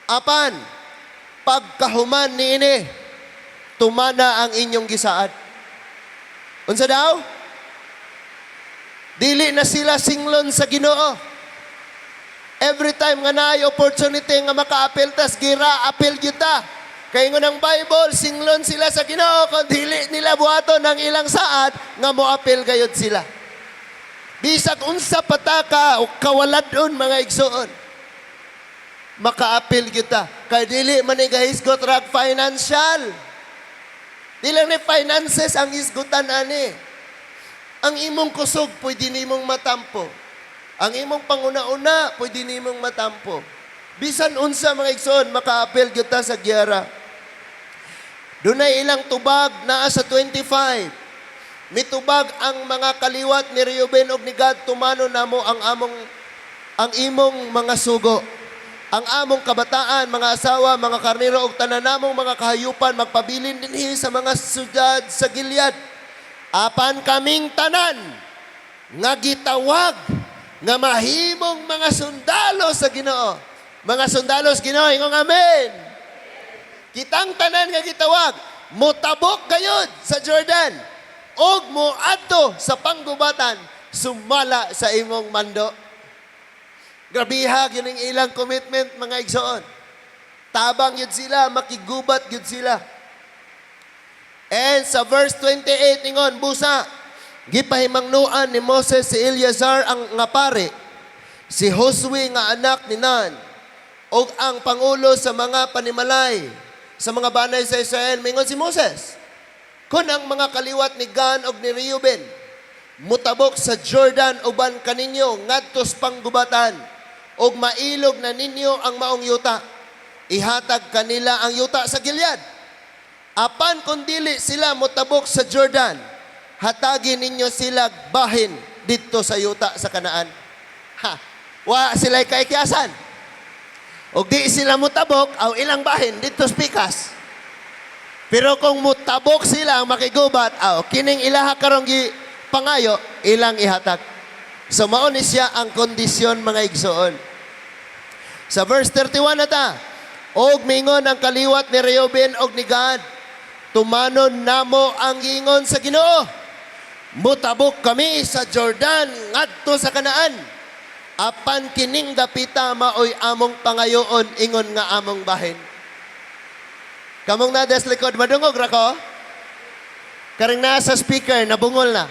Apan, pagkahuman niini, tumana ang inyong gisaad. Unsa daw? Dili na sila singlon sa Ginoo. Every time nga naay opportunity nga maka-apel tas gira apel kita. Kay ngo ng Bible, singlon sila sa Ginoo kung dili nila buhaton ang ilang saad nga mo-apel gayud sila. Bisag unsa pataka o kawaladon mga igsoon. Maka-apel kita. Kay dili man igahisgot rag financial. Di lang ni finances ang isgutan ani. Ang imong kusog, pwede nimong matampo. Ang imong panguna-una, pwede nimong matampo. Bisan unsa mga igsoon, maka-apel kita sa giyara. Dunay ilang tubag naa sa 25. Mitubag ang mga kaliwat ni Reuben ug ni Gad, tumano namo ang imong mga sugo. Ang among kabataan, mga asawa, mga karnero, o tanan namong mga kahayupan, magpabilin dinhi sa mga syudad sa Gilead. Apan kaming tanan, nga gitawag, nga mahimong mga sundalo sa Ginoo. Mga sundalo sa Ginoo, ingong amen. Kitang tanan nga gitawag, mutabok gayud sa Jordan. og moadto sa panggubatan sumala sa imong mando. Grabihag yun ang ilang commitment, mga igsoon. Tabang yun sila, makigubat yun sila. And sa verse 28 ningon, busa, gipahimangnuan ni Moses si Eleazar ang nga pare, si Josue nga anak ni Nun, o ang pangulo sa mga panimalay, sa mga banay sa Israel, mingon si Moses, kung ang mga kaliwat ni Gad o ni Reuben, mutabok sa Jordan uban kaninyo, ngadtos panggubatan, o mailog na ninyo ang maong yuta, ihatag kanila ang yuta sa Gilead. Apan kung dili sila mutabok sa Jordan, hatagin ninyo sila bahin dito sa yuta sa Kanaan. Ha, wa sila'y kaikyasan. O di sila mutabok, aw ilang bahin dito sa pikas. Pero kung mutabok sila ang makigubat, aw kining ilaha karong pangayo, ilang ihatag. So mauni siya ang kondisyon, mga igsoon. Sa verse 31 na ta, og mingon ang kaliwat ni Reuben og ni Gad, tumanon namo ang gingon sa Ginoo. Mutabok kami sa Jordan ngadto sa Kanaan. Apan kining dapita maoy among pangayoon ingon nga among bahin. Kamong na des likod madungog ra ko. Karing nasa speaker nabungol na.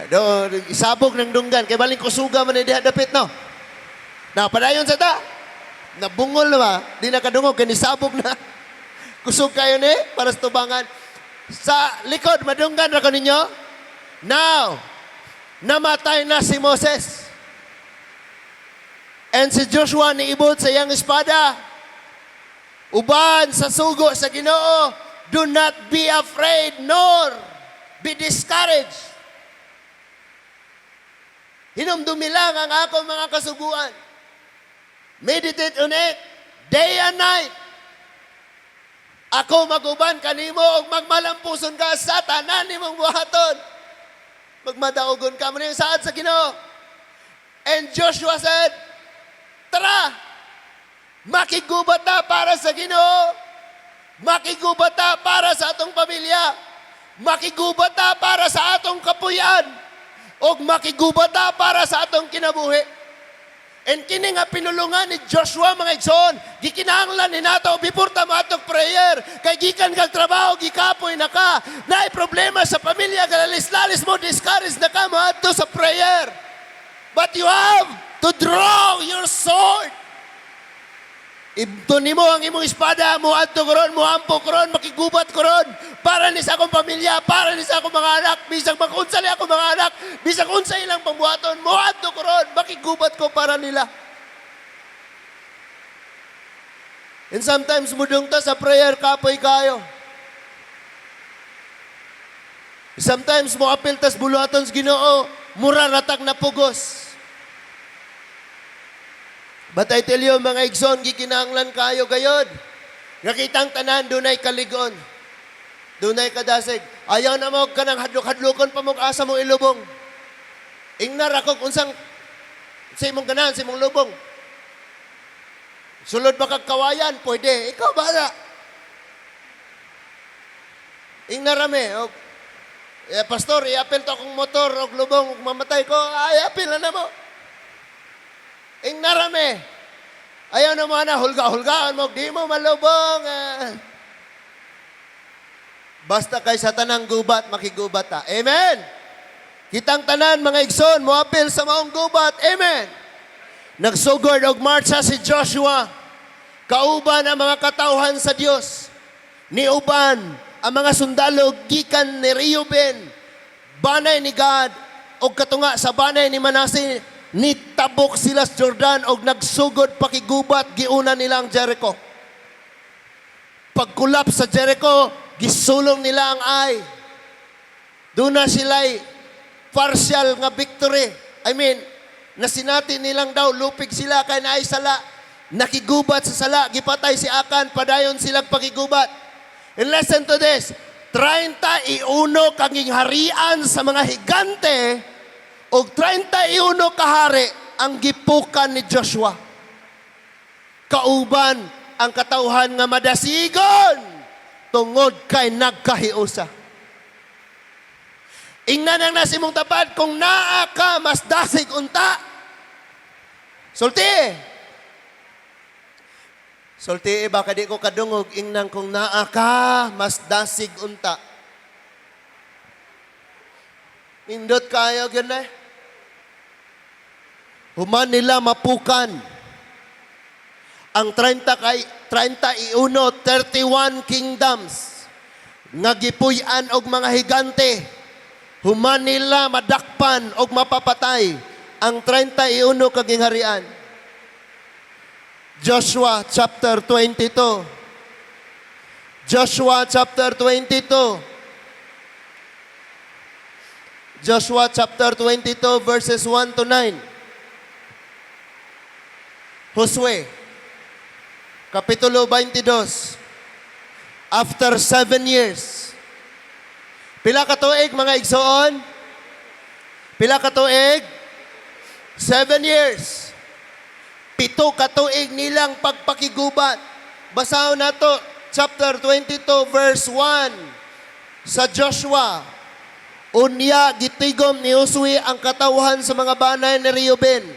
Do isabog ng dunggan kay baling kusuga man diha dapit no. Na padayon sa ta. Nabungol na ba? Di nakadungog kay nisabog na. Kusog kayo ni para sa tubangan. Sa likod madunggan ra ko ninyo. Now, namatay na si Moses. And si Joshua niibot sa iyang espada. Uban sa sugo sa Ginoo, do not be afraid nor be discouraged. Hinumdumi lang ang akong mga kasuguan. Meditate on it day and night. Ako maguban kanimo og magmalampuson ka sa tanan nimong buhaton. Magmadaogon ka mo na yung saad sa Ginoo. And Joshua said, tara, makigubat ta para sa Ginoo. Makigubat ta para sa atong pamilya. Makigubat ta para sa atong kapuyan. O makigubat ta para sa atong kinabuhi. And kini nga pinulungan ni Joshua, mga igsoon, gikinahanglan ni nato before ta matok prayer, kay gikan kag trabaho, gikapoy na ka, naay problema sa pamilya, galalis-lalis mo, discourage na ka, maadto sa prayer. But you have to draw your sword. Ibto nimo ang imong espada, mo adto karon, mo ampo karon, makigubat karon para ni sa akong pamilya, para ni sa akong mga anak, bisag makunsa ni akong mga anak, bisag unsa ilang pambuhaton, mo adto karon, makigubat ko para nila. And sometimes mudong ta sa prayer kapoy kayo. Sometimes mo apil tas buluhaton sa Ginoo, mura ratag na pugos. But I tell you, mga igsoon, gikinahanglan kayo gayod. Nakitang tanan, dunay kaligon. Dunay kadasig. Ayaw na mo ka ng hadlok-hadlokon pa mong asa mong ilubong. Ingnar ako unsang sa imong ganan, sa imong lubong. Sulod ba kag kawayan? Pwede. Ikaw bala. Ingnar rame. Pastor, i-apel to akong motor o lubong, mamatay ko. Ay, apel na mo. Narame. Ayaw na mo na, hulga-hulgaan mo, di mo malubong. Basta kay sa tanang gubat, makigubat ta. Amen? Kitang tanan, mga igsoon, mo apil sa maong gubat. Amen? Nagsugod og marcha si Joshua. Kauban ang mga katauhan sa Dios. Niuban ang mga sundalo, gikan ni Reuben, banay ni Gad, o katunga sa banay ni Manasseh, nitabok sila sa Jordan og nagsugod pakigubat, giuna nila ang Jericho. Pagkulap sa Jericho, gisulong nila ang ay. Doon na sila'y partial nga victory. I mean, nasinati nilang daw, lupig sila kay naay sala. Nakigubat sa sala, gipatay si Akan, padayon silang pakigubat. And listen to this, 31 kaging harian sa mga higante, o 31 kahari ang gipukan ni Joshua. Kauban ang katauhan nga madasigon tungod kay nagkahiusa. Ingnan ang nasimong tapad, kung naa ka, mas dasig unta. Sulti. Sulti, baka di ko kadungog, ingnan kung naa ka, mas dasig unta. Indot kayo, yun eh. Human nila mapukan. Ang 31 kingdoms nga gipuy-an og mga higante, human nila madakpan og mapapatay ang 31 kagingharian. Joshua chapter 22. Joshua chapter 22. Joshua chapter 22 verses 1 to 9. Josue Kapitulo 22. After 7 years. Pila ka tuig mga igsoon? Pila ka tuig? 7 years. 7 ka tuig nilang pagpakigubat. Basahon nato chapter 22 verse 1 sa Joshua. Unya gitigom ni Josue ang katawhan sa mga banay ni Reuben,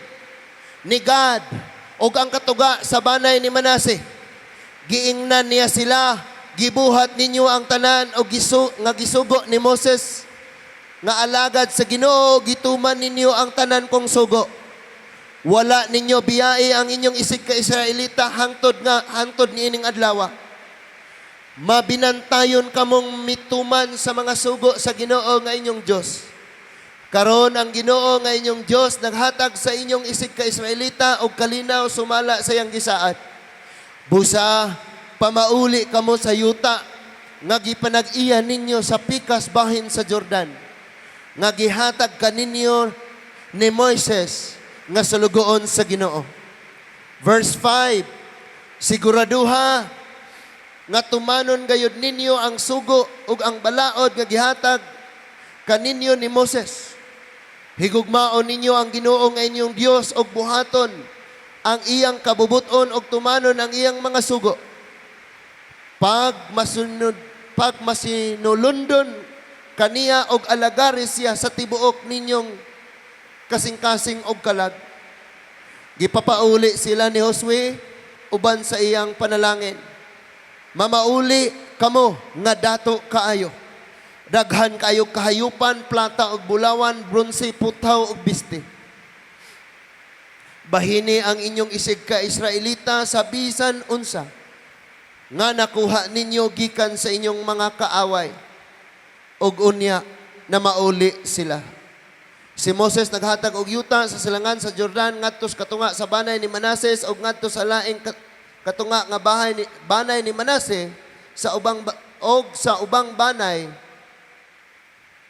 ni Gad, ug ang katuga sa banay ni Manase. Giingnan niya sila, gibuhat ninyo ang tanan o nga gisugo ni Moses nga alagad sa Ginoo, gituman ninyo ang tanan kong sugo. Wala ninyo biyai ang inyong isig ka Israelita hangtod niining adlaw. Mabinantayon kamong mituman sa mga sugo sa Ginoo nga inyong Dios. Karon ang Ginoo nga inyong Dios naghatag sa inyong isig ka Israelita og kalinaw sumala sa iyang gisaad. Busa pamauli kamo sa yuta nga gipanag-iya ninyo sa pikas bahin sa Jordan, nga gihatag kaninyo ni Moises nga sulugoon sa Ginoo. Verse 5, siguraduha nga tumanon gayud ninyo ang sugo ug ang balaod nga gihatag kaninyo ni Moses. Higugmaon ninyo ang Ginoo nga inyong Dios og buhaton ang iyang kabubuton og tumanon ang iyang mga sugo. Pag masinulundon kaniya og alagaris siya sa tibuok ninyong kasing-kasing og kalag. Gipapauli sila ni Josue uban sa iyang panalangin. Mamauli kamo nga dato kaayo. Daghan kayo kahayupan, plata ug bulawan, bronse, putaw ug biste. Bahini ang inyong isig ka Israelita sa bisan unsa nga nakuha ninyo gikan sa inyong mga kaaway ug unya na mauli sila. Si Moses naghatag og yuta sa silangan sa Jordan ngadto sa katunga sa banay ni Manases ug ngadto sa laing katunga nga banay ni Manase sa ubang banay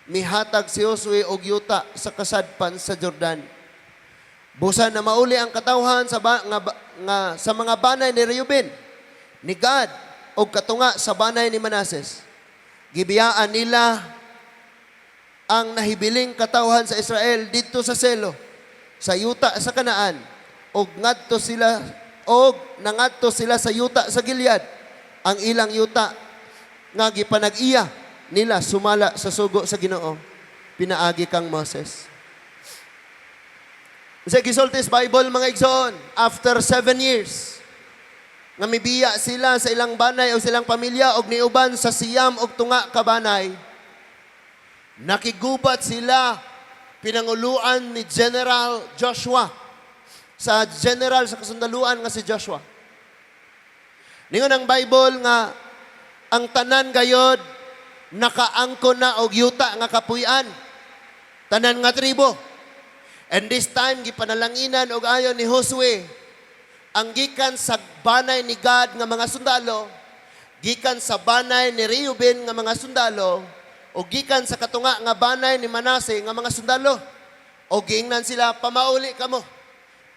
mihatag si Josue og yuta sa kasadpan sa Jordan. Busa na mauli ang katawhan sa mga banay ni Reuben, ni Gad, og katunga sa banay ni Manases. Gibiyaan nila ang nahibiling katawhan sa Israel didto sa Selo, sa yuta sa Kanaan, og nangadto sila sa yuta sa Gilead, ang ilang yuta nga gipanag-iya nila sumala sa sugo sa Ginoo, pinaagi kang Moses. Sa gisultis Bible mga igsoon, after 7 years, nga mibiya sila sa ilang banay o silang pamilya og niuban sa siyam og tunga ka banay, nakigubat sila pinanguluan ni General Joshua, sa general sa kasundaluan nga si Joshua. Ningon ang Bible nga ang tanan gayod nakaangko na og yuta nga kapuy-an, tanan nga tribo. And this time gipanalanginan og ayon ni Josue ang gikan sa banay ni Gad nga mga sundalo, gikan sa banay ni Reuben nga mga sundalo, o gikan sa katunga nga banay ni Manase nga mga sundalo. O giingnan sila, pamauli kamo.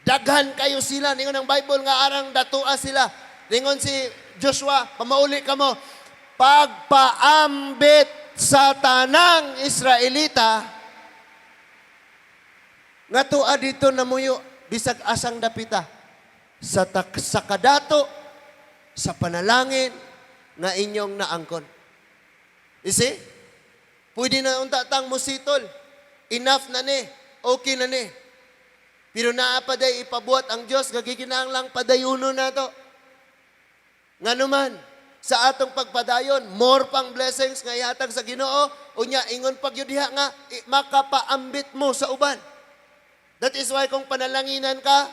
Daghan kayo sila. Ningon ang Bible nga arang datua sila. Ningon si Joshua, pamauli kamo. Pagpaambit sa tanang Israelita, nga tua dito na muyo, bisag asang dapita, sa kadato, sa panalangin, nga inyong naangkon. You see? Pwede na unta tang musitol. Enough na ni. Okay na ni. Pero naa pa day ipabuhat ang Diyos, gagiginahanglang padayuno na to. Nga naman, sa atong pagpadayon, more pang blessings nga ihatag sa Ginoo, unya ingon pagyudiha nga makapaambit mo sa uban. That is why kung panalanginan ka,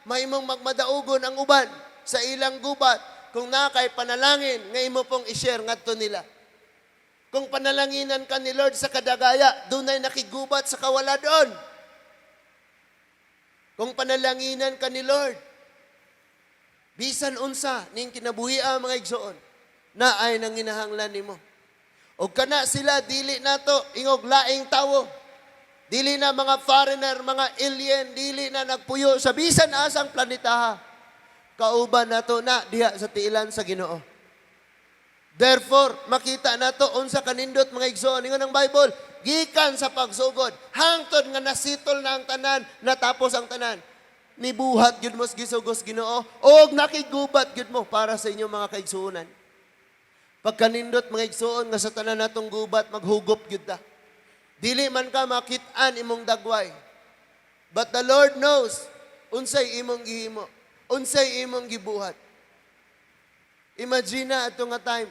mahimong magmadaugon ang uban sa ilang gubat kung nakay panalangin nga imo pong i-share ngadto nila. Kung panalanginan ka ni Lord sa kadagaya, dunay nakigubat sa kawala doon. Kung panalanginan ka ni Lord, bisan unsa ning kinabuhia mga igsoon, na ay nanginahanglan nimo. O kana sila, dili na to, ingog laing tawo. Dili na mga foreigner, mga alien, dili na nagpuyo sa bisan asang planeta. Kauban na to na diha sa tiilan sa Ginoo. Therefore, makita na to unsa kanindot mga igsoon. Ingon ang Bible, gikan sa pagsugod, hangtod nga nasitol na ang tanan, natapos ang tanan. Nibuhat gyud mo gisugos Ginoo, og nakigubat gyud mo para sa inyong mga kaigsuonan. Pagkanindot mga igsoon nga sa tanan natong gubat, maghugop gyud ta. Dili man ka makit-an imong dagway. But the Lord knows unsay imong gihimo, unsay imong gibuhat. Imagine na ato nga time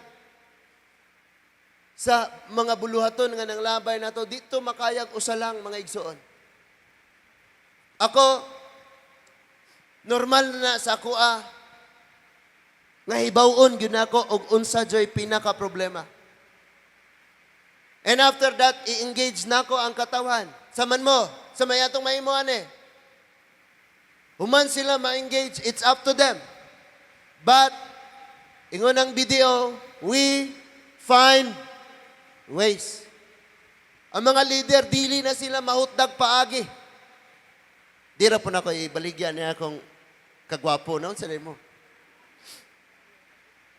sa mga buluhaton nga nang labay nato, dito makayag usalang mga igsoon. Ako, normal na sa kuha nga hibawon gyud nako og unsa joy pinaka problema. And after that, i-engage nako ang katawan. Saman mo, sa may atong mahimo ani. Human sila ma-engage, it's up to them. But ingon ang video, we find ways. Ang mga leader, dili na sila mahutdag paagi. Di ra po na ko ibaligyan niya akong kagwapo. Noon sa mo.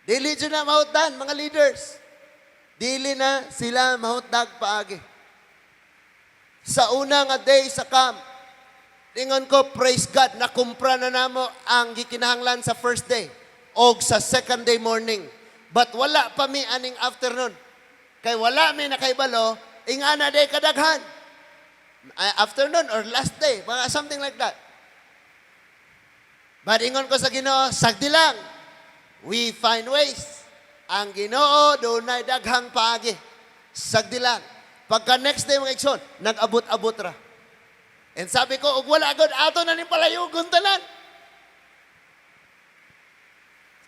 Dili dyan na mahutdan, mga leaders. Dili na sila mahutdag paagi. Sa una nga day sa camp, ingon ko, praise God, nakumpra na namo ang gikinahanglan sa first day o sa second day morning. But wala pa mi aning afternoon. Kay wala mi nakaibalo, ingana day kadaghan. Afternoon or last day, mga something like that. But ingon ko sa Ginoo, sagdi lang. We find ways. Ang Ginoo dunay daghang paagi. Sagdi lang. Pagka next day mga igsoon, nag-abot-abot ra. And sabi ko, ug wala gud ato na ni palayugon tanan.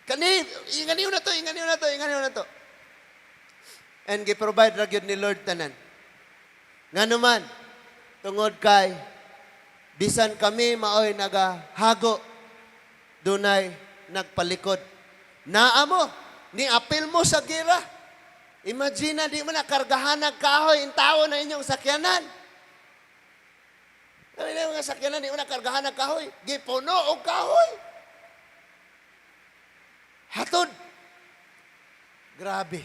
Inganiw na to. And gi-provide ra gyud ni Lord tanan. Nganuman, tungod kay bisan kami maoy nagahago, dunay nagpalikod. Naa mo, ni apil mo sa gira. Imagine, di mo na kargahan ng kahoy, yung tao na inyong sakyanan. Ano na mga sakyanan, di mo na kargahan ng kahoy. Gipuno o kahoy. Hatod. Grabe.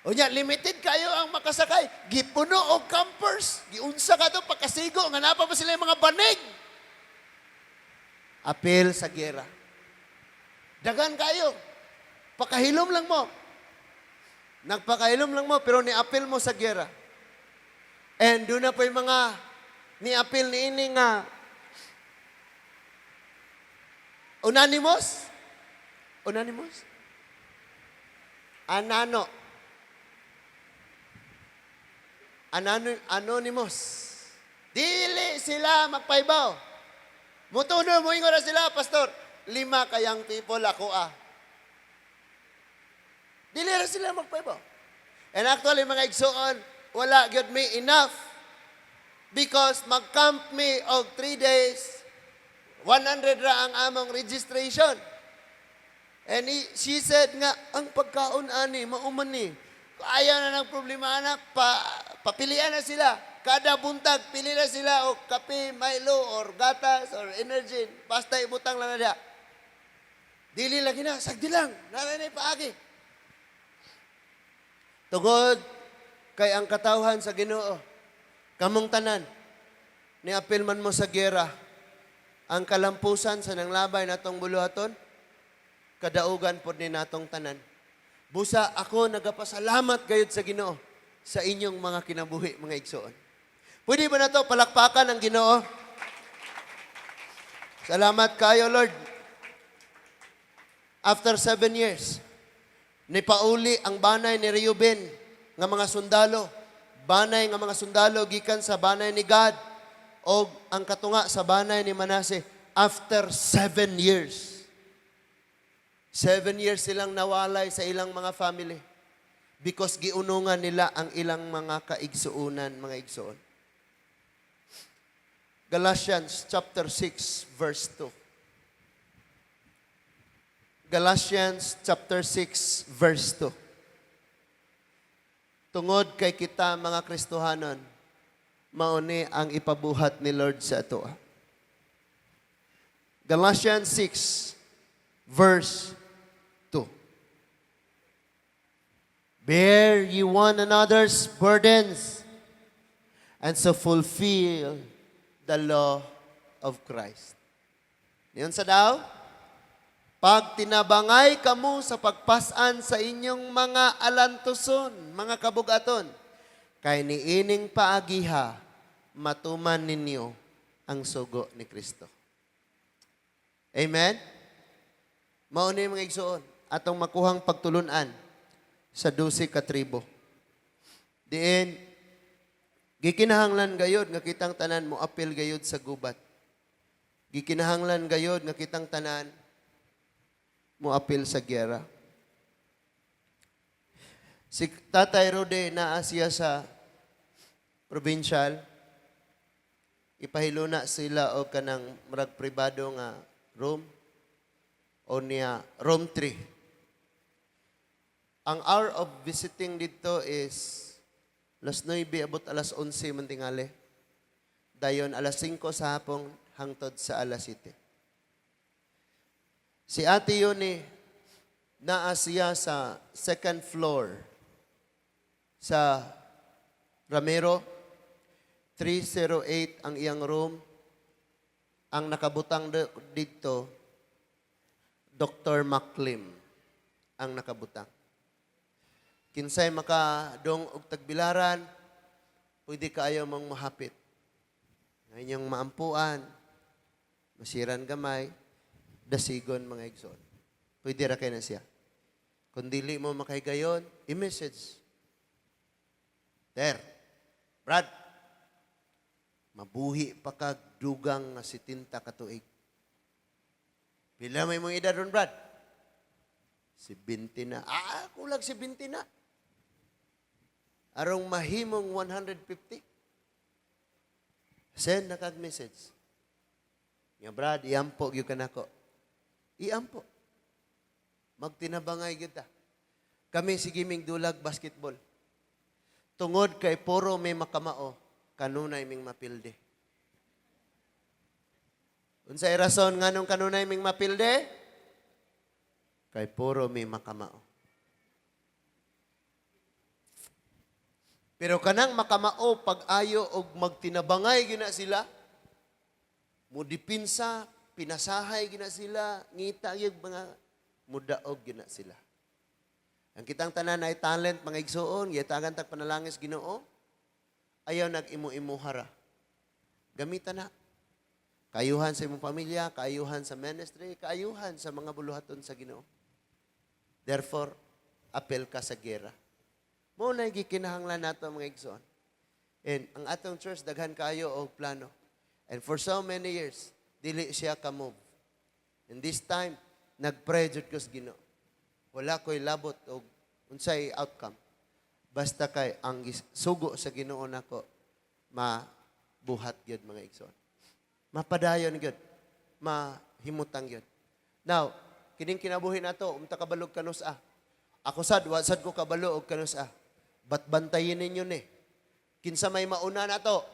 O niya, limited kayo ang makasakay. Gipuno o campers. Giunsa ka doon, pagkasigo. Nga napa pa sila yung mga banig. Apil sa gira. Dagan kayo. Pakahilom lang mo. Nagpakahilom lang mo, pero ni-apil mo sa gira. And doon na po yung mga ni-apil ni ini nga unanimous? Anonymous. Dili sila magpaibaw. Mutuno mo ingon na sila, Pastor. 5 kayang people ako Dili na sila magpaibaw. And actually, mga igsoon, wala gyud me enough because mag-camp me og 3 days, 100 ra ang among registration. And she said nga, ang pagkaon ani, mauman ni. Ayaw na ng problema anak, papilian na sila. Kada buntag, pili na sila o kape, Milo, or gatas, or energy. Basta ibutang lang na diya. Dili lagi na, sagdi lang. Naranay paagi. Tugod kay ang katawhan sa Ginoo, kamong tanan, niapil man mo sa gera, ang kalampusan sa nanglabay natong buluhaton, kadaugan pod ni natong tanan. Busa ako nagapasalamat gayud sa Ginoo. sa inyong mga kinabuhi, mga igsoon. Pwede ba na to palakpakan ang Ginoo? Salamat kayo, Lord. After 7 years, nipauli ang banay ni Reuben nga mga sundalo. Banay nga mga sundalo gikan sa banay ni God o ang katunga sa banay ni Manase after 7 years. 7 years silang nawalay sa ilang mga family because giunungan nila ang ilang mga kaigsuunan, mga igsuon. Galatians chapter 6 verse 2. Galatians chapter 6 verse 2. Tungod kay kita mga Kristohanon, mauni ang ipabuhat ni Lord sa ato. Galatians 6 verse 2. Bear ye one another's burdens, and so fulfill the law of Christ. Niyon sa daw, pag tinabangay kamo sa pagpasan sa inyong mga alantuson, mga kabugaton, kay niining paagiha, matuman ninyo ang sugo ni Kristo. Amen? Mauni mga igsoon, atong makuhang pagtulunan sa 12 ka tribo. Diin, gikinahanglan gayod nga kitang tanan mo apil gayod sa gubat. Gikinahanglan gayod nga kitang tanan mo apil sa giyera. Si Tatay Rode naa siya sa provincial, ipahiluna sila o kanang murag pribado nga room o niya room 3. Ang hour of visiting dito is alas 9 abot alas 11 man tingali. Dayon alas 5 sa hapon hangtod sa alas 7. Si Ate Yoni naa siya sa second floor sa Ramiro. 308 ang iyang room. Ang nakabutang dito, Dr. Maclim ang nakabutang. Kinsay makadong og tagbilaran, pwede kaayo mong mahapit. Ng inyong maampuan, masiran gamay, dasigon mga igsoon. Pwede ra kay na siya. Kung dili mo makahigayon, i-message. Brad, mabuhi pa kag dugang nga 70 ka tuig. Pila may mong edad ron, Brad? 70 na. Kulag 70 na. Arong mahimong 150. Send na kag message. Nga, Brad, iampo gyud kanako. Iampo. Magtinabangay kita. Kami sige ming dulag basketball. Tungod kay puro may makamao, kanunay ming mapilde. Unsay rason nganong kanunay ming mapilde? Kay puro may makamao. Pero kanang makamao pag-ayo og magtinabangay gina sila, mudipinsa, pinasahay gina sila, ngita gyud mga mudaog gina sila. Ang kitang tanan ay talent mga igsoon, yatagan tag panalangis Ginoo. Ayaw nag-imo-imuhara. Gamitan na. Kaayuhan sa imong pamilya, kaayuhan sa ministry, kaayuhan sa mga buluhaton sa Ginoo. Therefore, apel ka sa gera. Mo na gikinahanglan nato mga igsoon. And ang atong church daghan kaayo og plano. And for so many years, dili siya ka-move. And this time, nag-pray jud ko sa Ginoo. Wala ko'y labot og unsay outcome. Basta kay ang sugo sa Ginoo nako mabuhat gyud mga igsoon. Mapadayon gyud, mahimutang gyud. Now, kining kinabuhi nato, kabalog kanus-a. Ako sad ko kabalo og kanus-a. Bat bantayin ninyo ni. Kinsa may mauna nato,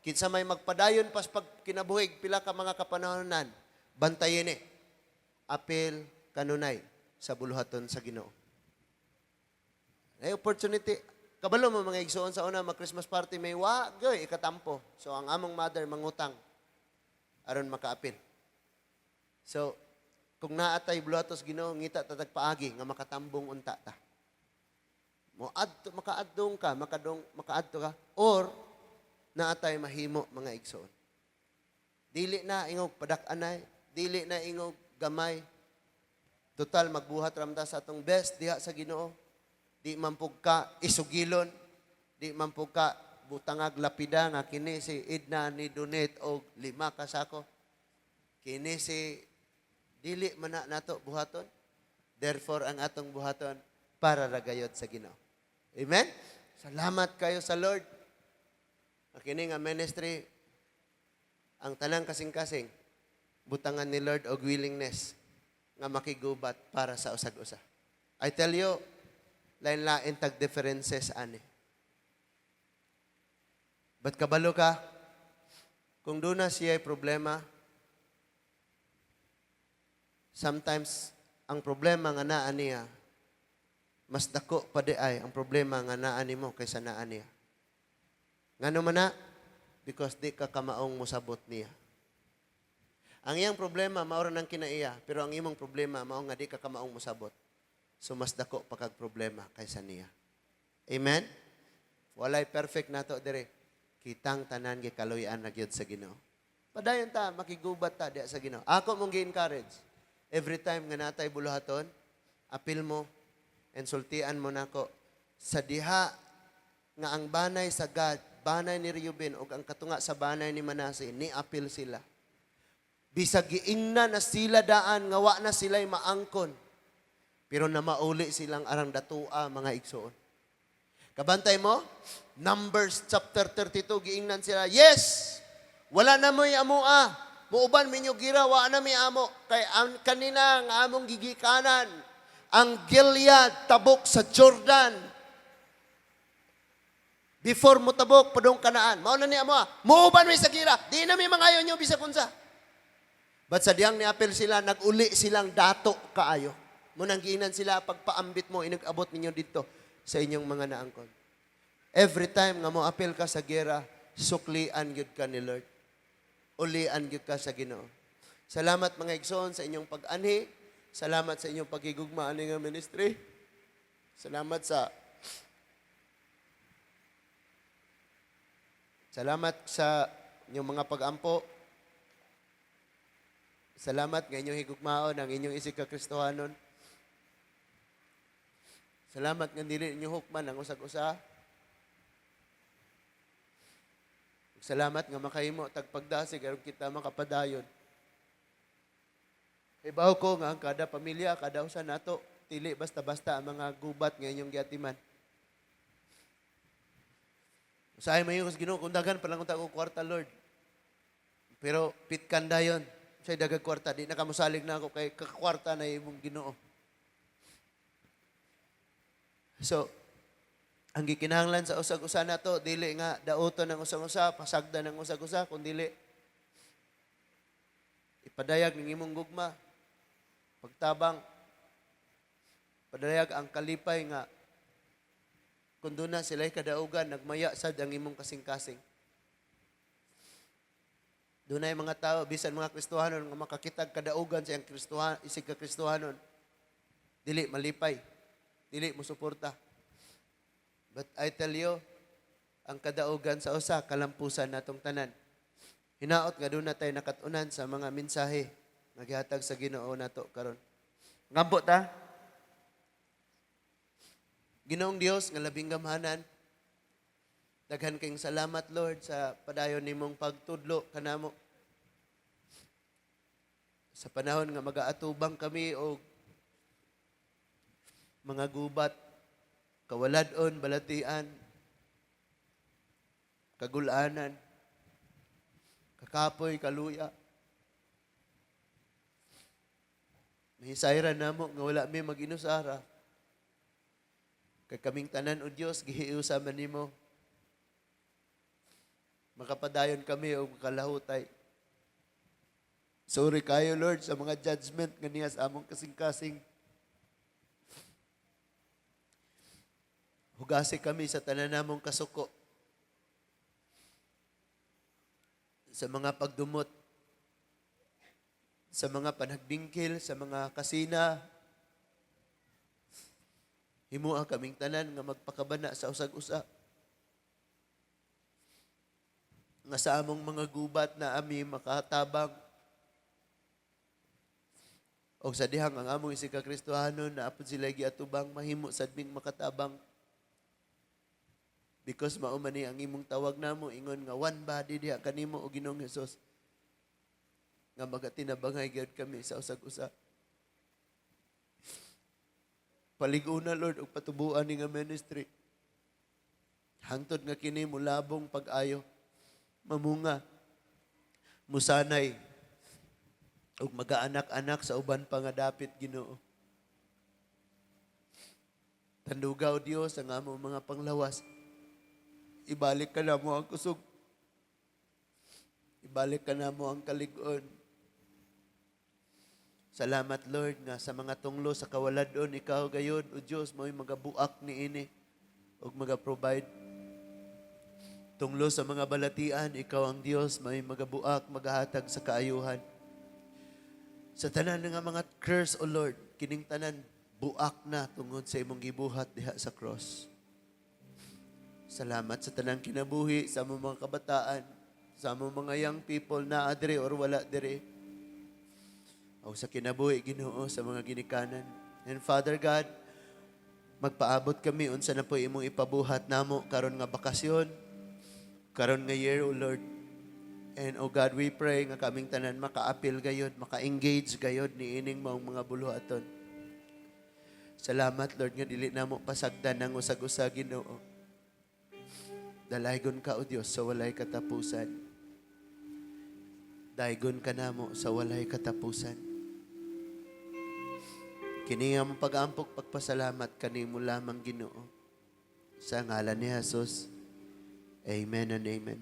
kinsa may magpadayon pas pag kinabuhi pila ka mga kapanahonan, bantayin ni. Apil kanunay sa buluhaton sa Ginoo. Ay opportunity. Kabalo mo mga igsoon sa una, mag-Christmas party may goy ikatampo. So ang among mother mangutang aron makaapil. So kung naatay buluhatos Ginoo ngita tatag paagi nga makatambong unta ta. Makaadtong ka, makaadto ka, or naatay mahimo mga igsoon. Dili na ingog padak-anay, dili na ingog gamay. Total magbuhat ramta sa atong best diha sa Ginoo. Di man pug ka isugilon, di man pug ka butangag lapida nga kini si Edna ni donate og 5 ka sako. Kini si dili man nato buhaton. Therefore ang atong buhaton para ragayot sa Ginoo. Amen. Salamat kayo sa Lord. Kini nga ministry ang tanang kasing-kasing butangan ni Lord og willingness nga makigubat para sa usag-usa. I tell you, lain-lain tag differences ani. But kabalo ka, kung doon na siya problema, sometimes ang problema nga naa niya, mas dako pa di ay ang problema nga naa nimo kaysa naa niya. Ngano man na? Because di ka kamaong musabot niya. Ang iyang problema, maura ng kinaiya. Pero ang imong problema, mao nga di ka kamaong musabot. So, mas dako pa kag problema kaysa niya. Amen? Walay perfect nato dire. Kitang tanan gikaluyan na gyud sa Ginoo. Padayon ta, makigubat ta diya sa Ginoo. Ako mong gi-encourage. Every time nga natay buluhaton, apil mo, insultian mo nako sa diha nga ang banay sa God, banay ni Reuben o ang katunga sa banay ni Manase, ni apil sila. Bisag giingna na sila daan, nga wa na sila'y maangkon. Pero na mauli silang arang datua, mga igsoon. Kabantay mo? Numbers chapter 32, giingnan sila, yes! Wala na mo'y amoa. Muuban minyo gira, wa na may amo. Kay kanina nga among gigikanan, ang Gilead tabok sa Jordan. Before mo tabok, padong kanaan. Mao na ni amo, muuban may sa gira. Di na may mga nyo, bisa kunsa. But sa diyang niapil sila, nag-uli silang dato kaayo. Munang giinan sila, pagpaambit mo, inag-abot ninyo dito sa inyong mga naangkon. Every time nga mo apil ka sa gera, suklian gyud ka ni Lord. Ulian gyud ka sa Ginoo. Salamat mga igsoon sa inyong pag-anhi. Salamat sa inyong pagigugma ani nga ministry. Salamat sa inyong mga pag-ampo. Salamat nga inyong higugmaon ang inyong isig ka Kristohanon. Salamat nga dili inyong hukman ang usag-usa. Salamat nga makahimo tagpagdasig aron kita makapadayon. Ibaw ko nga ang kada pamilya, kada usa nato, dili basta-basta ang mga gubat nga inyong giatiman. Usahay mayo sa Ginoo kung daghan pa lang unta ko kwarta, Lord. Pero pitkan dayon. Sa'y dagag kwarta, di na kamusalig na ako kay kakwarta na imong Ginoo. So, ang gikinahanglan sa usag-usa na to, dili nga dauton ng usag-usa, pasagda ng usag-usa, kung dili, ipadayag ng imong gugma, pagtabang, padayag ang kalipay nga, kung doon na sila'y kadaugan, nagmaya sad ang imong kasing-kasing. Doon na yung mga tao, bisan mga Kristohanon, nga makakitag kadaugan sa isig ka Kristohanon. Dili malipay. Dili musuporta. But I tell you, ang kadaugan sa usa, kalampusan natong tanan. Hinaot nga doon na tayo nakatunan sa mga mensahe nga gihatag sa Ginoo nato karon. Ngampo ta? Ginoong Dios nga labing gamhanan, daghan kayong salamat, Lord, sa padayon nimong pagtudlo kanamo. Sa panahon nga mag-aatubang kami o mga gubat, kawaladon, balatian, kagulanan, kakapoy, kaluya. Mahisayran namo nga wala may mag-inusara. Kay kaming tanan o Diyos, gihiusa man nimo. Makapadayon kami o makalahutay. Sorry kayo, Lord, sa mga judgment nga niya sa among kasing-kasing. Hugasi kami sa tanan namong kasuko. Sa mga pagdumot. Sa mga panagbingkil, sa mga kasina. Himuha kaming tanan nga magpakabana sa usag-usa. Nga sa among mga gubat na ami makatabang. O sa dihang ang among isig ka-Kristohanon na apod sila giatubang mahimo sadbing makatabang. Because maumani ang imong tawag namo ingon nga one body diha kanimo o Ginoong Hesus. Nga magatinabangay gyud kami sa usag-usa. Palig-una Lord og patubuan ni nga ministry. Hangtod nga kini mulabong pag-ayo, mamunga, musanay ug magaanak-anak sa uban pa nga dapit Ginoo. Tandugaw Dios ang among mga panglawas. Ibalik ka na mo ang kusog. Ibalik ka na mo ang kalig-on. Salamat Lord nga sa mga tunglo sa kawaladon ikaw gayon o Dios mo'y magabuak ni ini ug maga-provide. Tunglo sa mga balatian ikaw ang Dios may magabuak magahatag sa kaayuhan. Sa tanan nga mga curse o Lord kining tanan buak na tungod sa imong gibuhat diha sa cross. Salamat sa tanang kinabuhi sa among mga kabataan, sa among mga young people na adre or wala dire. O sa kinabuhi, Ginoo, sa mga ginikanan. And Father God, magpaabot kami unsa na po imong ipabuhat namo karon nga bakasyon, karon nga year, O Lord. And O God, we pray nga kaming tanan maka-appeal gayod, maka-engage gayod ni ining mga buluhaton. Salamat, Lord, nga dili namo pasagdan ng usag-usa, Ginoo. Dalaygon ka, O Dios, sa walay katapusan. Daygon ka namo sa walay katapusan. Kini nga mong pag-ampok, pagpasalamat kanimo lamang Ginoo. Sa ngalan ni Jesus. Amen and amen.